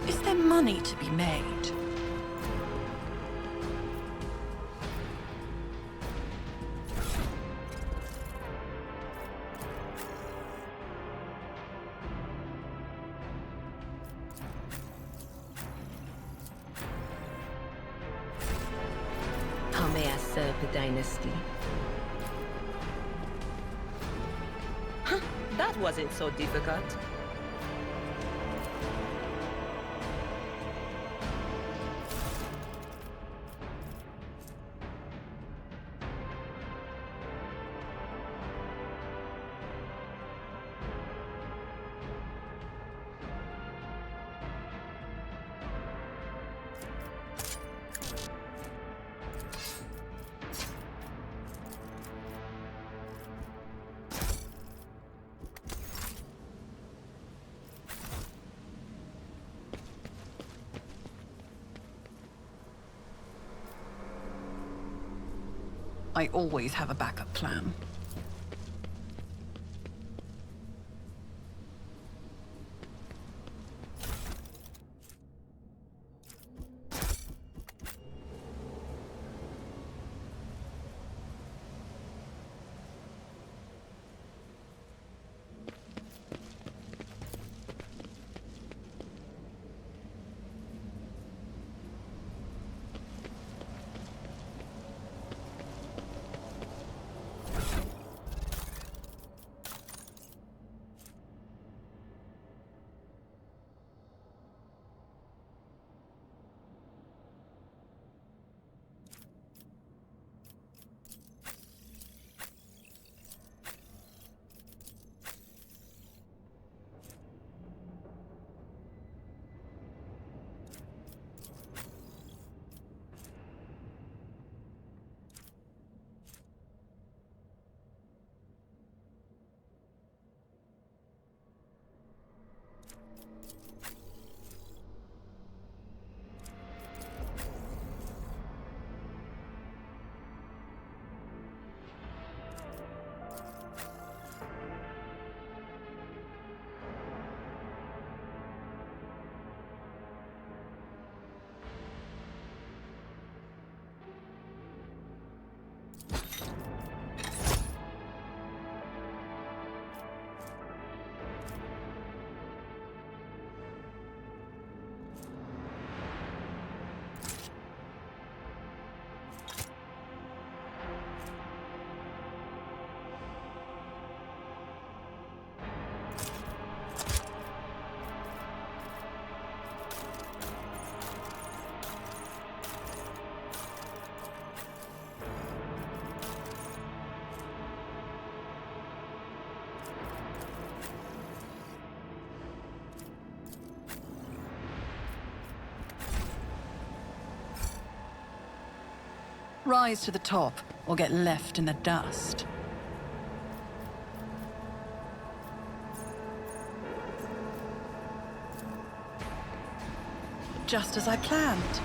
Is there money to be made? How may I serve the dynasty? Huh, that wasn't so difficult. I always have a backup plan. Rise to the top, or get left in the dust. Just as I planned.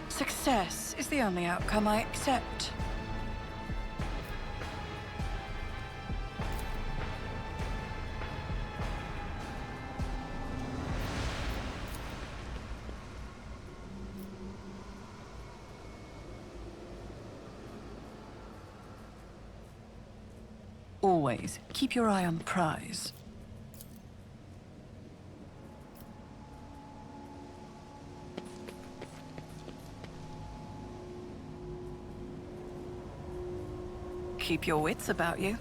Success is the only outcome I accept. Always keep your eye on the prize. Keep your wits about you.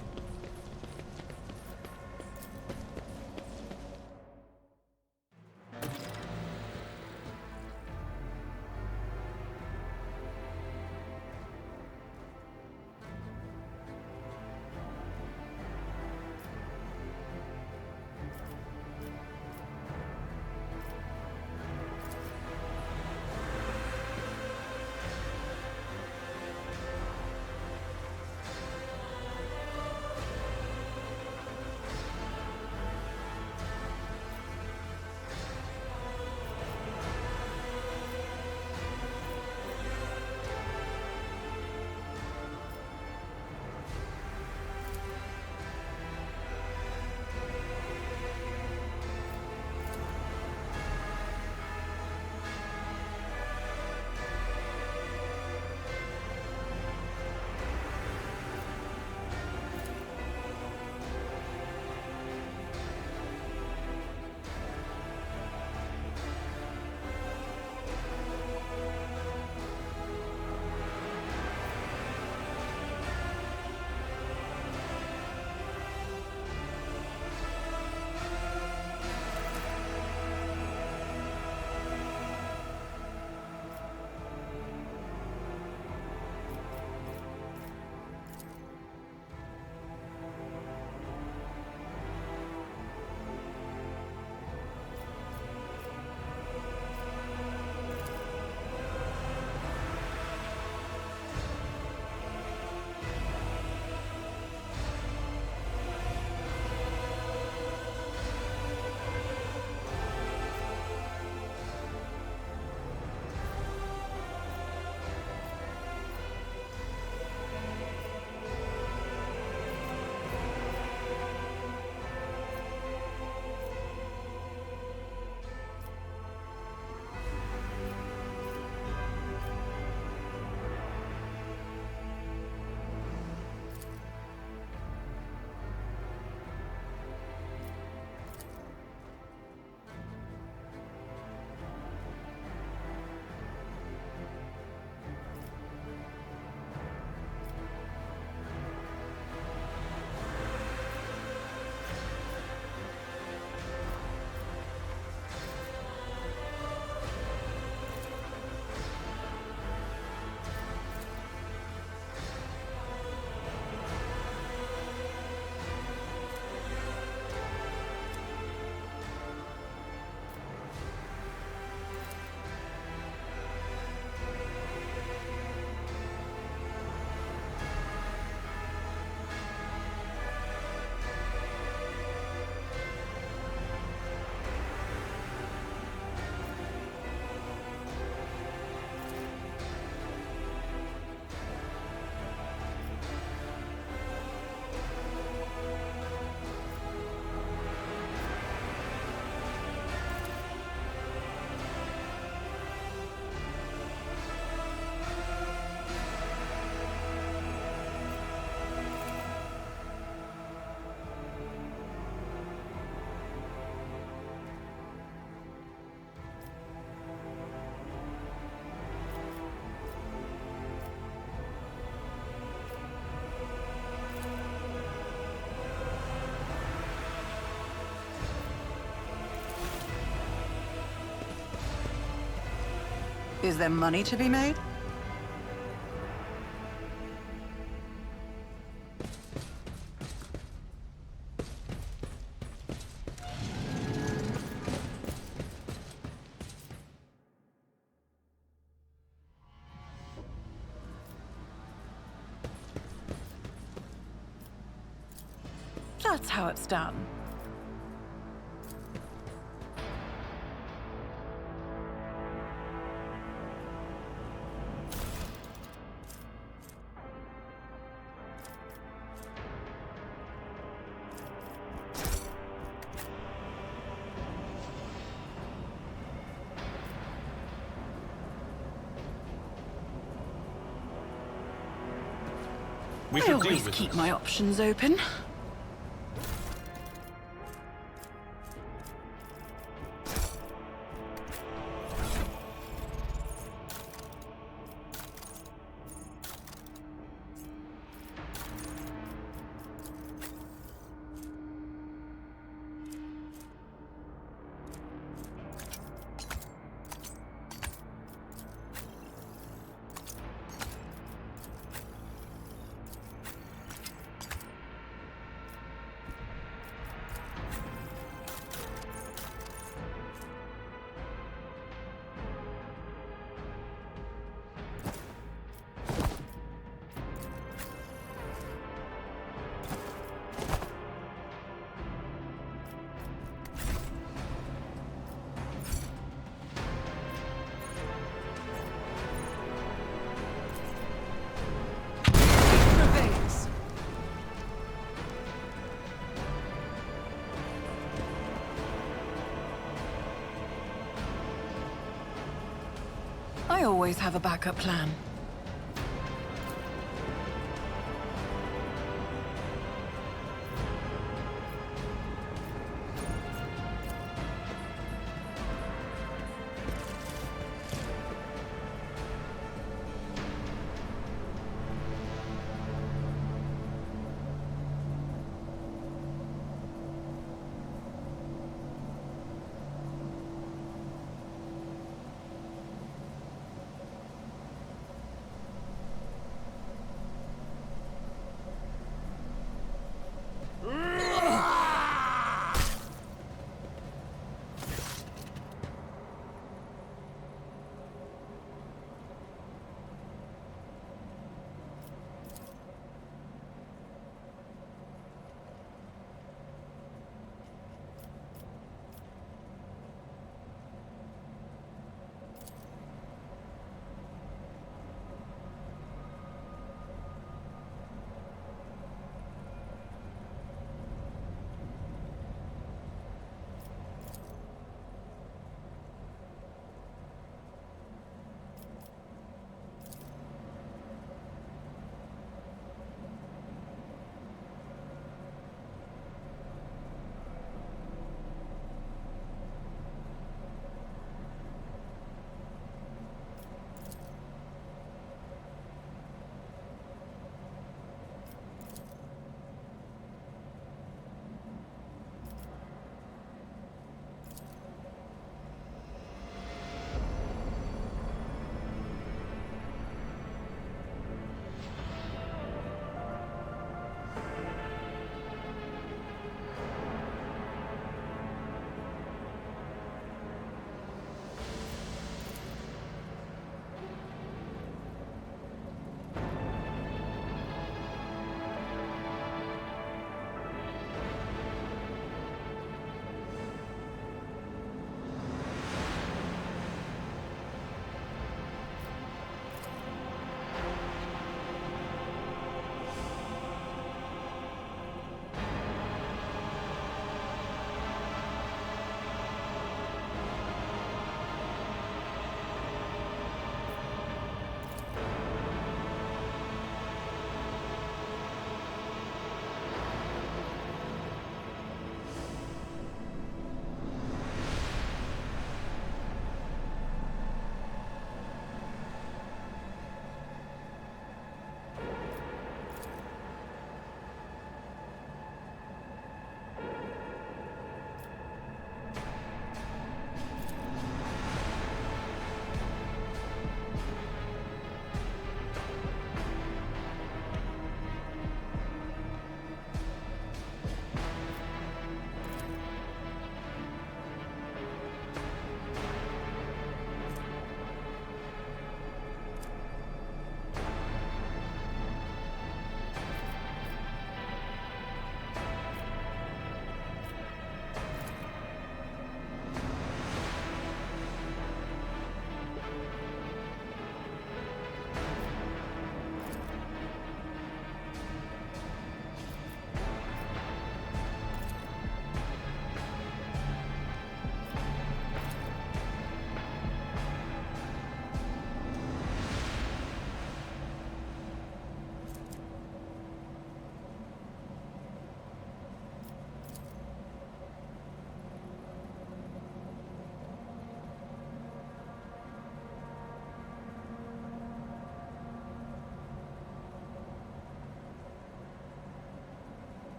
Is there money to be made? That's how it's done. We I should deal always with keep this. my options open. Prevails. I always have a backup plan.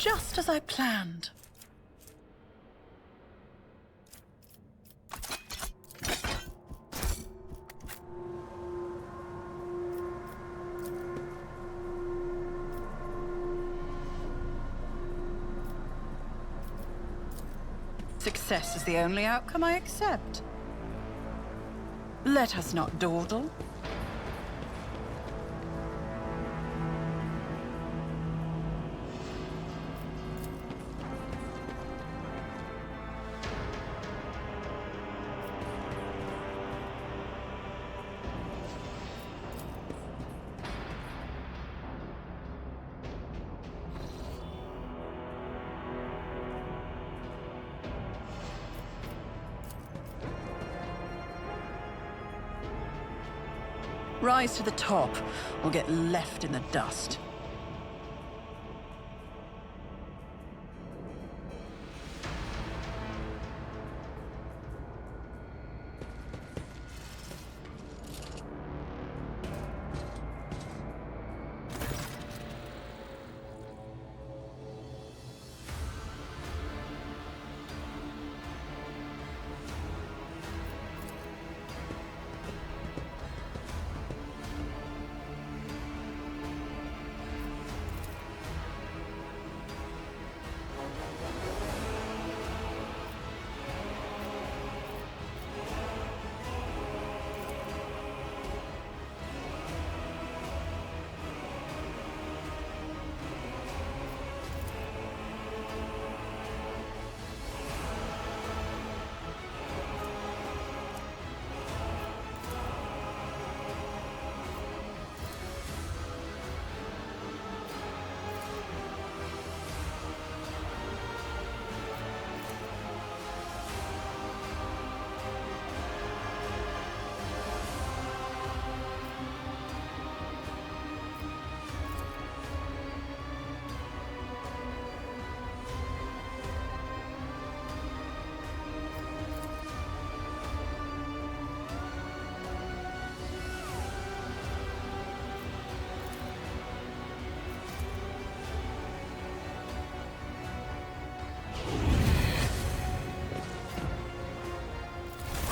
just as I planned. Success is the only outcome I accept. Let us not dawdle. Rise to the top, or get left in the dust.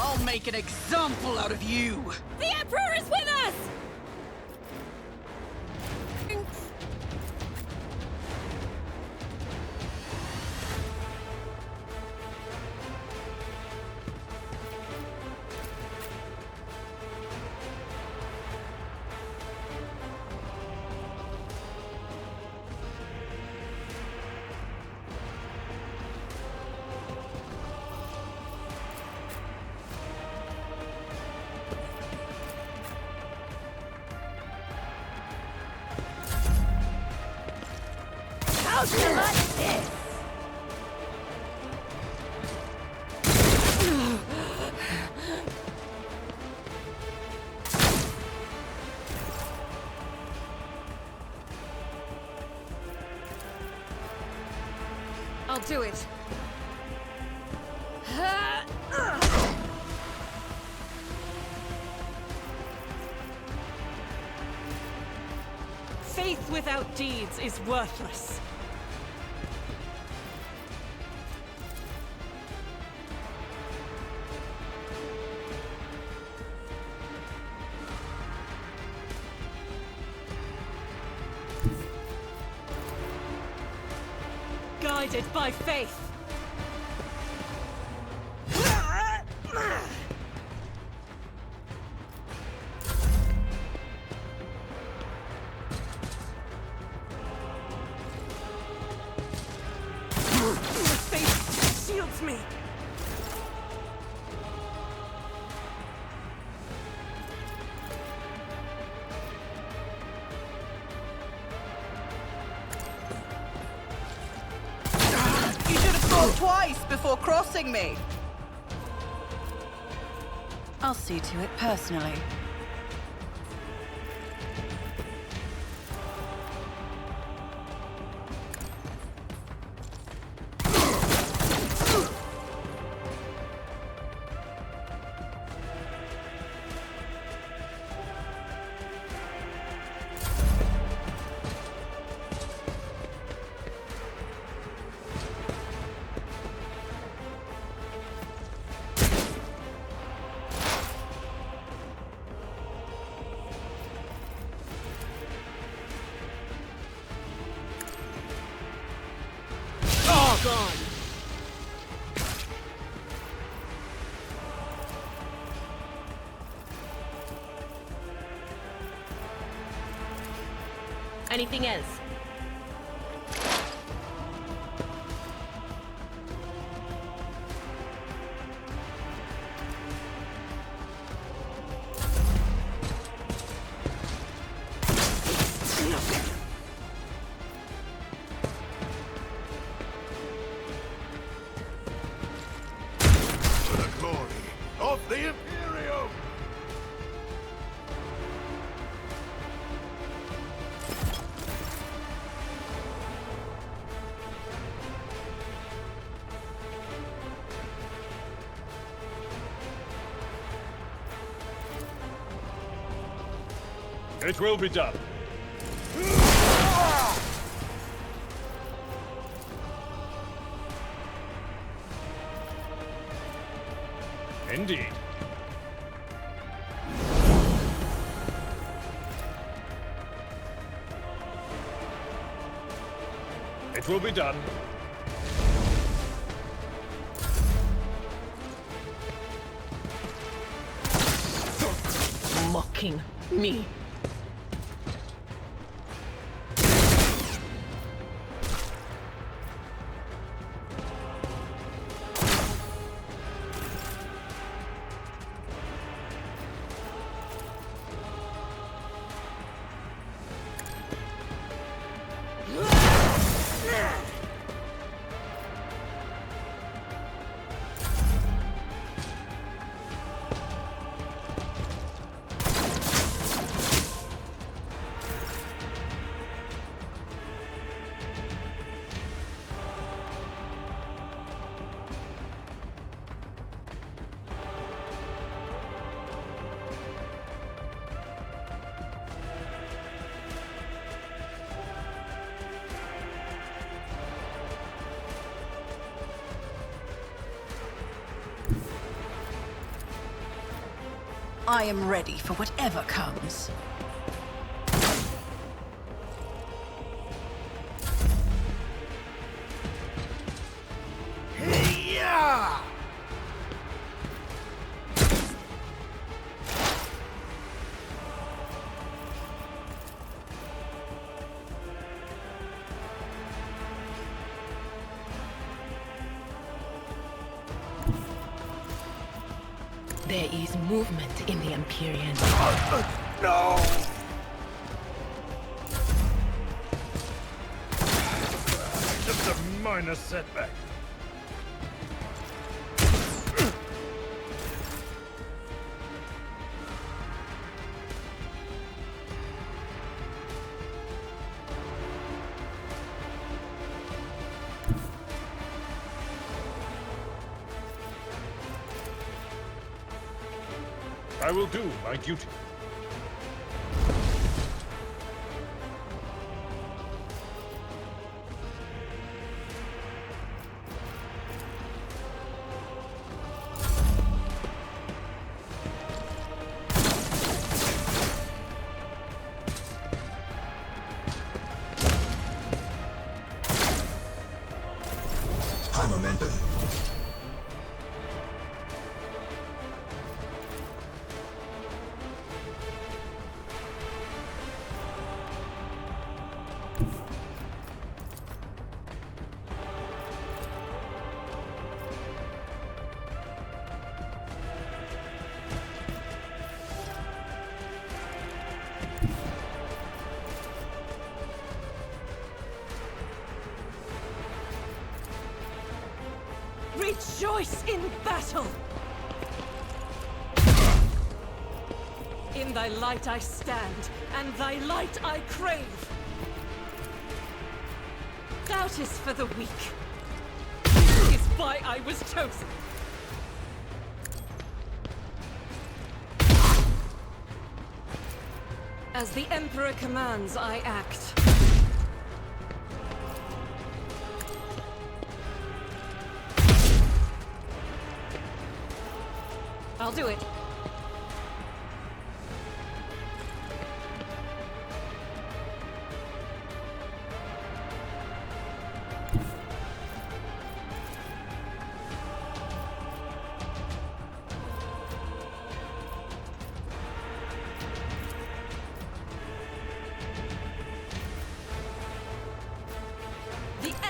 I'll make an example out of you! The Emperor is with us! How's you like this? I'll do it. Faith without deeds is worthless. Guided by faith. Faith shields me. Twice before crossing me. I'll see to it personally. gone. Anything else? To the glory of the Imperium! It will be done. Indeed. It will be done. Mocking me. I am ready for whatever comes. Yeah! There is movement in the Imperium. No! Just a minor setback. I will do my duty. High momentum. Rejoice in battle! In thy light I stand, and thy light I crave. Doubt is for the weak. This is why I was chosen. As the Emperor commands, I act. I'll do it.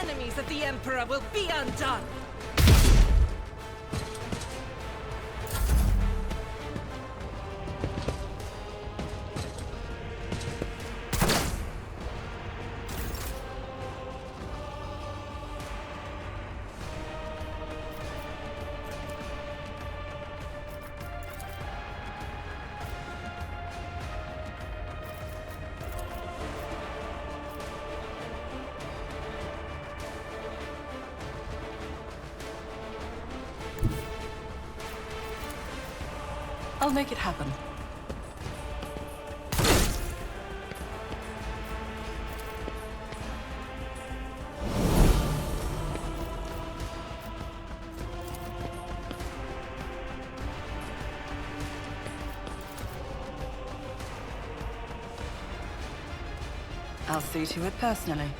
enemies of the Emperor will be undone! I'll make it happen. I'll see to it personally.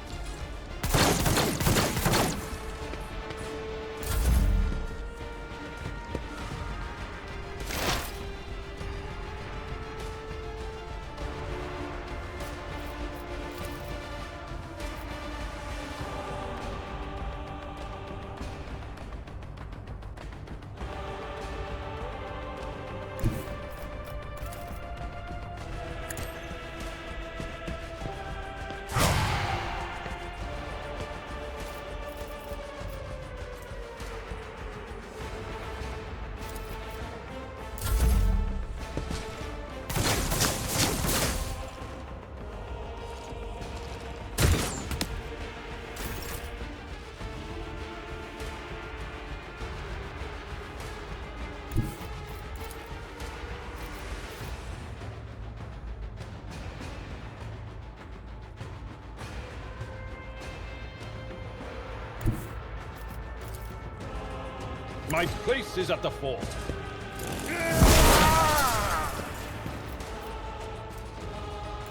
My place is at the fort.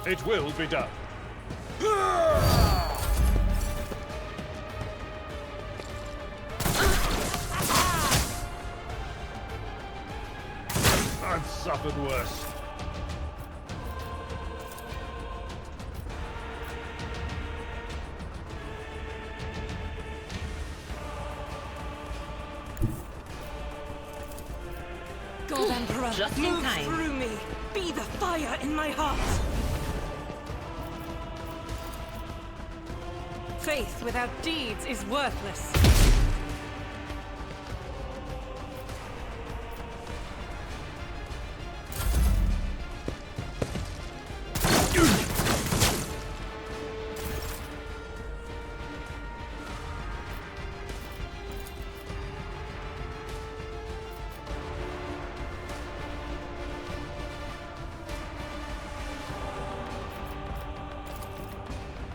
It will be done. I've suffered worse. God Emperor, Just in move time. through me! Be the fire in my heart! Faith without deeds is worthless.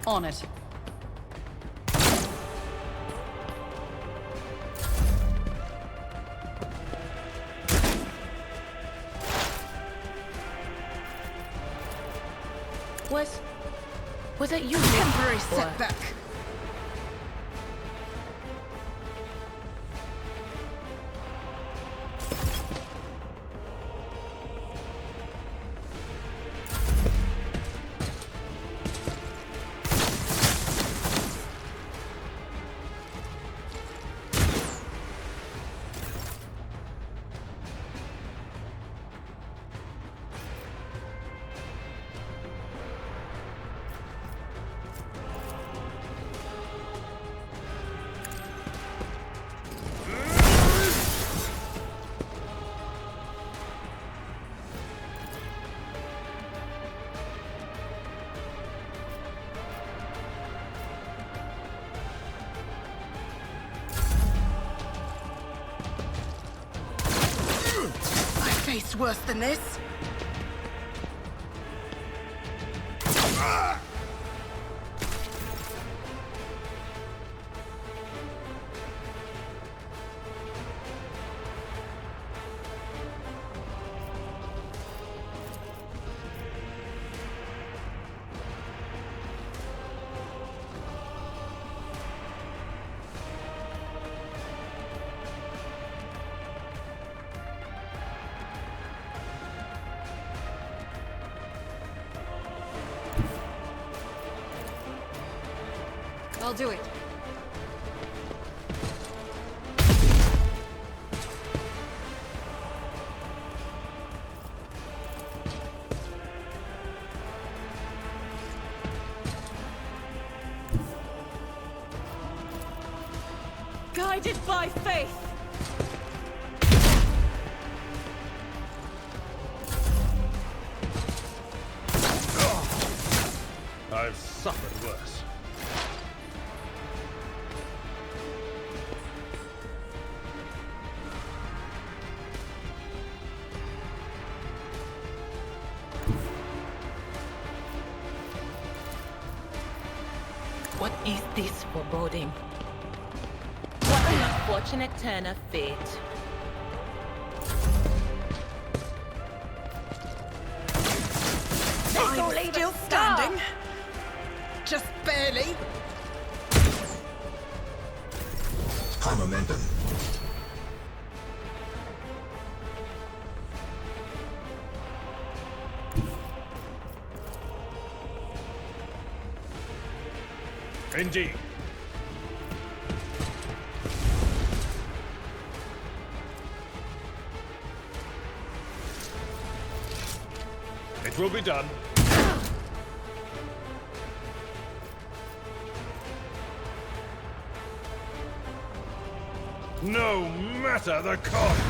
On it. Was that you? Temporary Or- setback. Face worse than this. I'll do it. guided by faith. I've suffered worse. What is this foreboding? What an unfortunate turn of fate. I'm still standing. Just barely. High momentum. Indeed. It will be done. No matter the cost!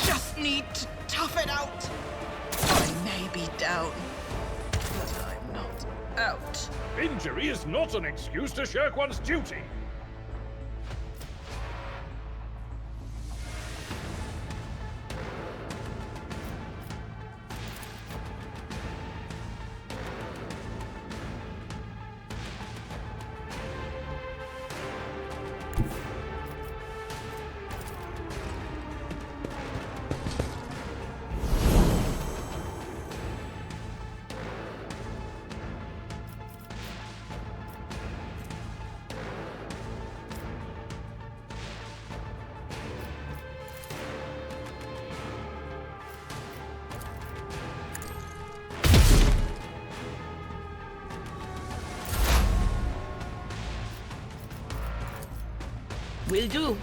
Just need to tough it out. I may be down, but I'm not out. Injury is not an excuse to shirk one's duty. Will do.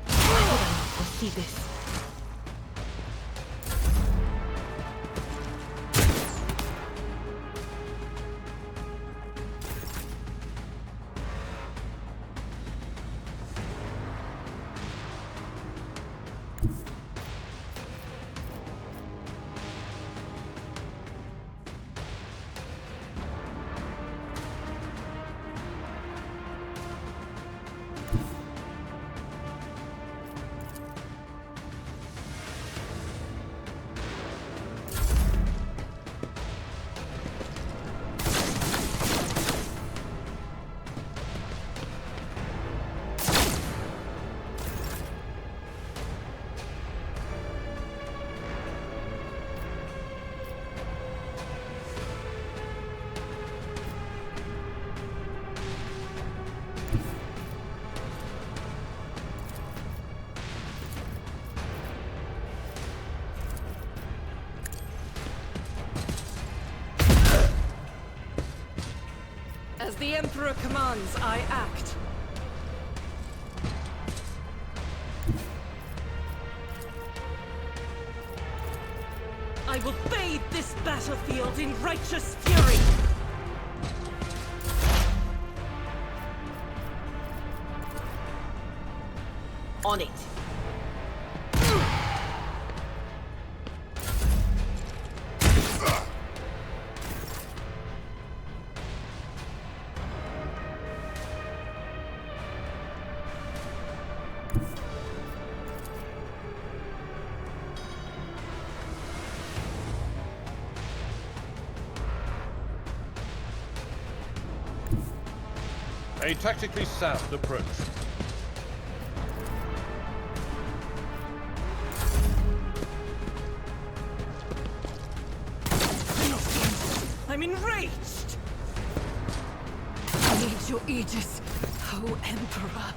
Why did I not foresee this? As the Emperor commands, I act. I will bathe this battlefield in righteous fury! On it. A tactically sound approach. I'm enraged! I need your aegis, O Emperor.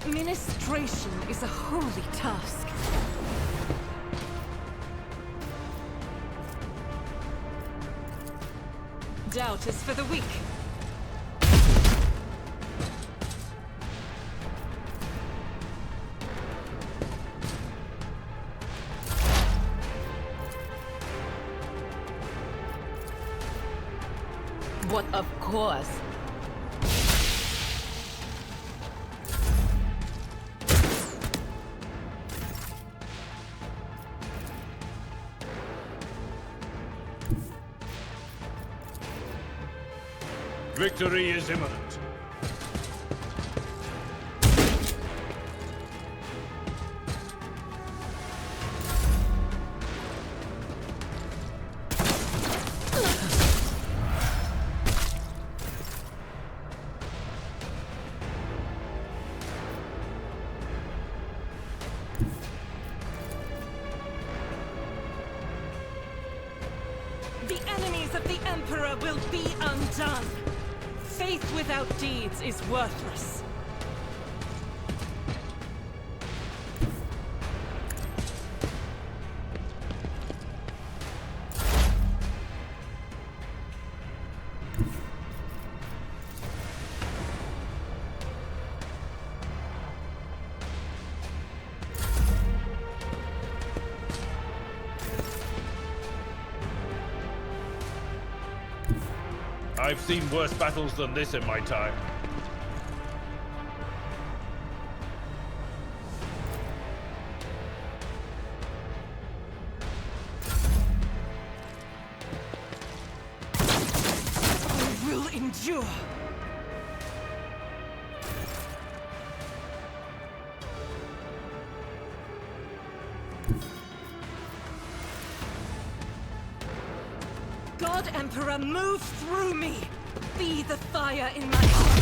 Ministration is a holy task. Doubt is for the weak. But of course. Victory is imminent. The enemies of the Emperor will be undone. Faith without deeds is worthless. I've seen worse battles than this in my time. I will endure. God Emperor, move through me! Be the fire in my heart!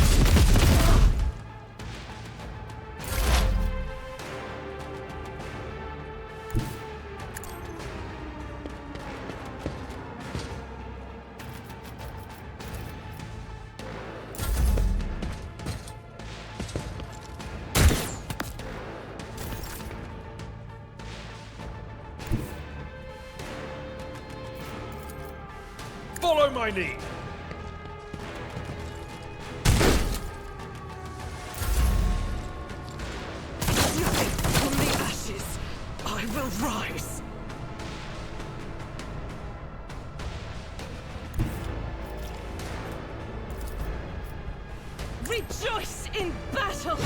Follow my lead! From the ashes, I will rise. Rejoice in battle!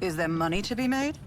Is there money to be made?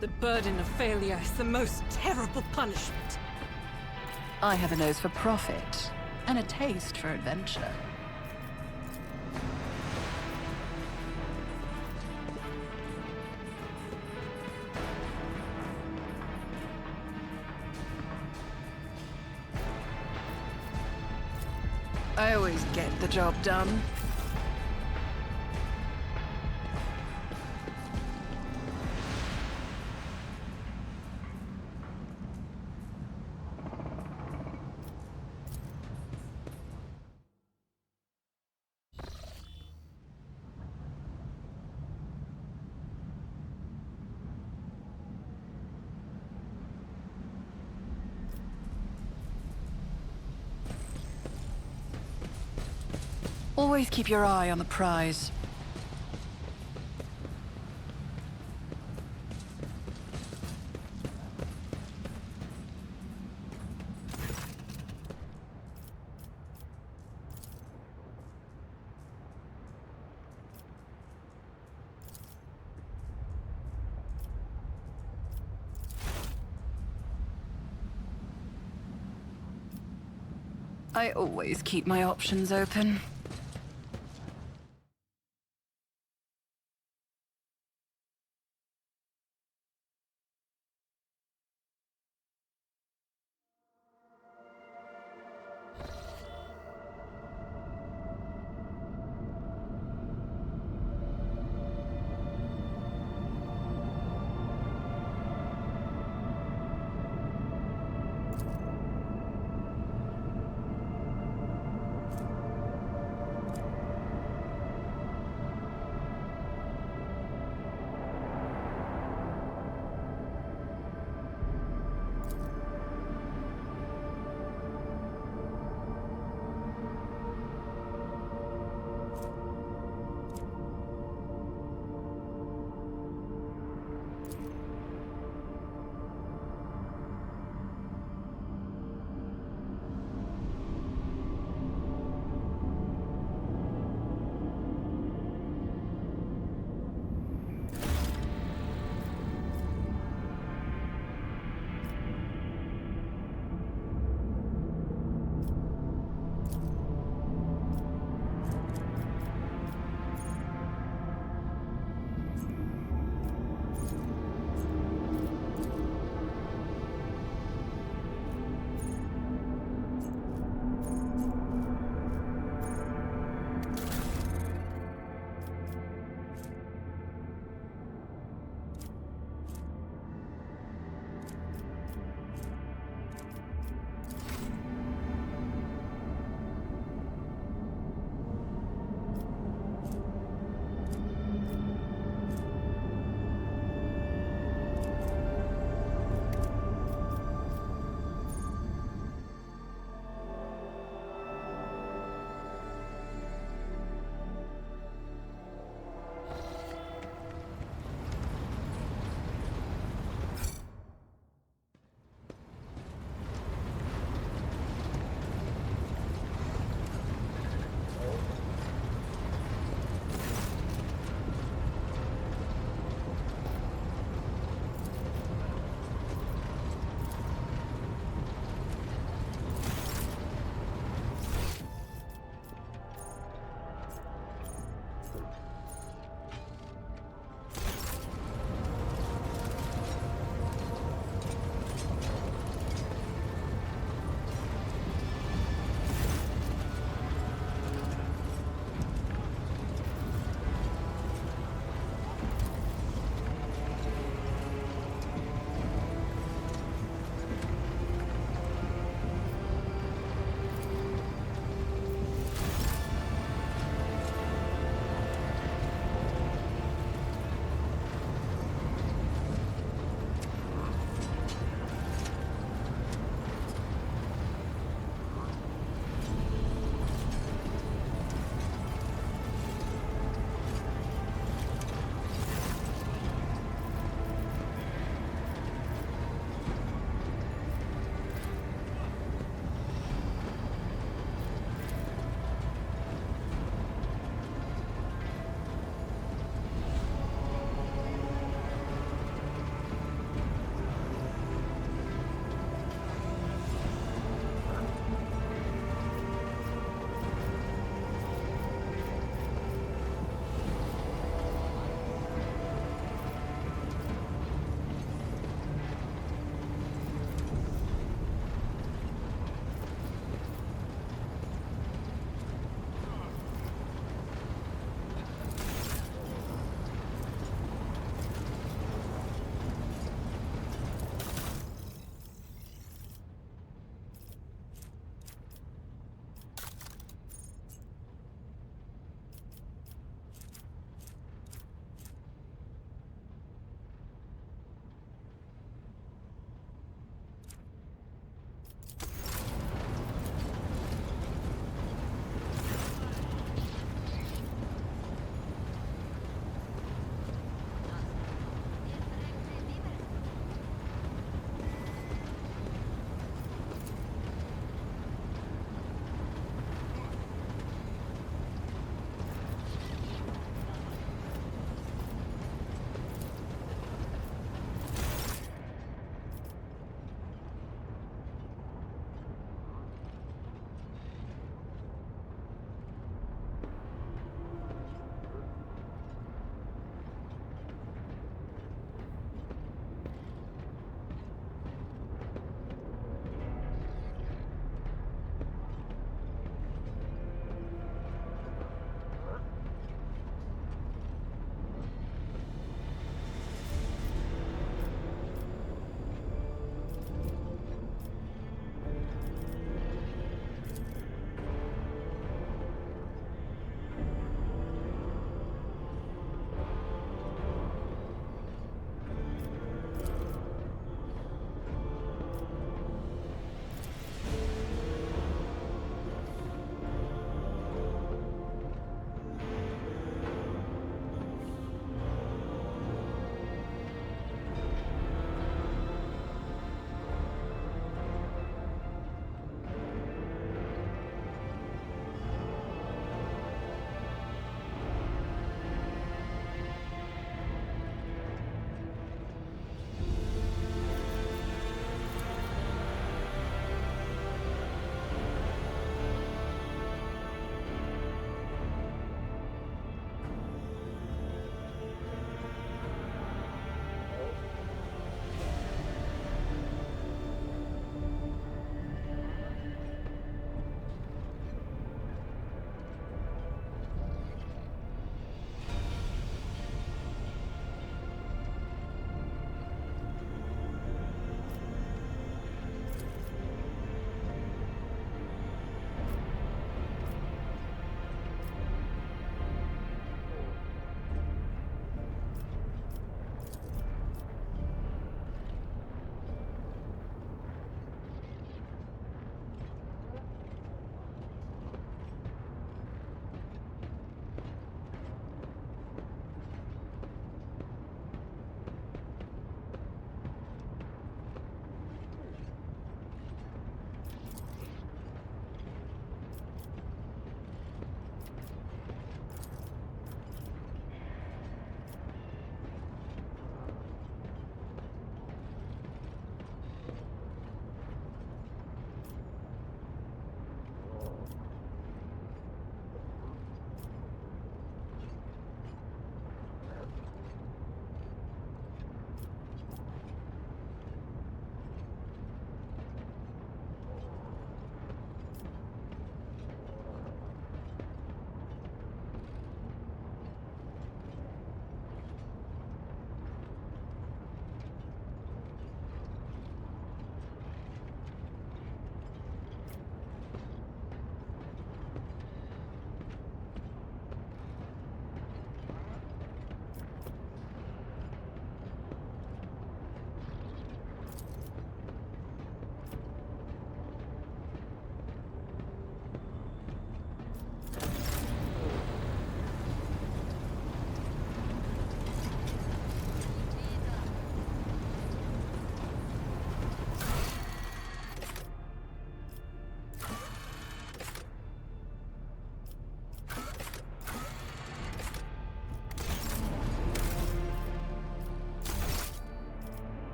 The burden of failure is the most terrible punishment. I have a nose for profit, and a taste for adventure. I always get the job done. Always keep your eye on the prize. I always keep my options open.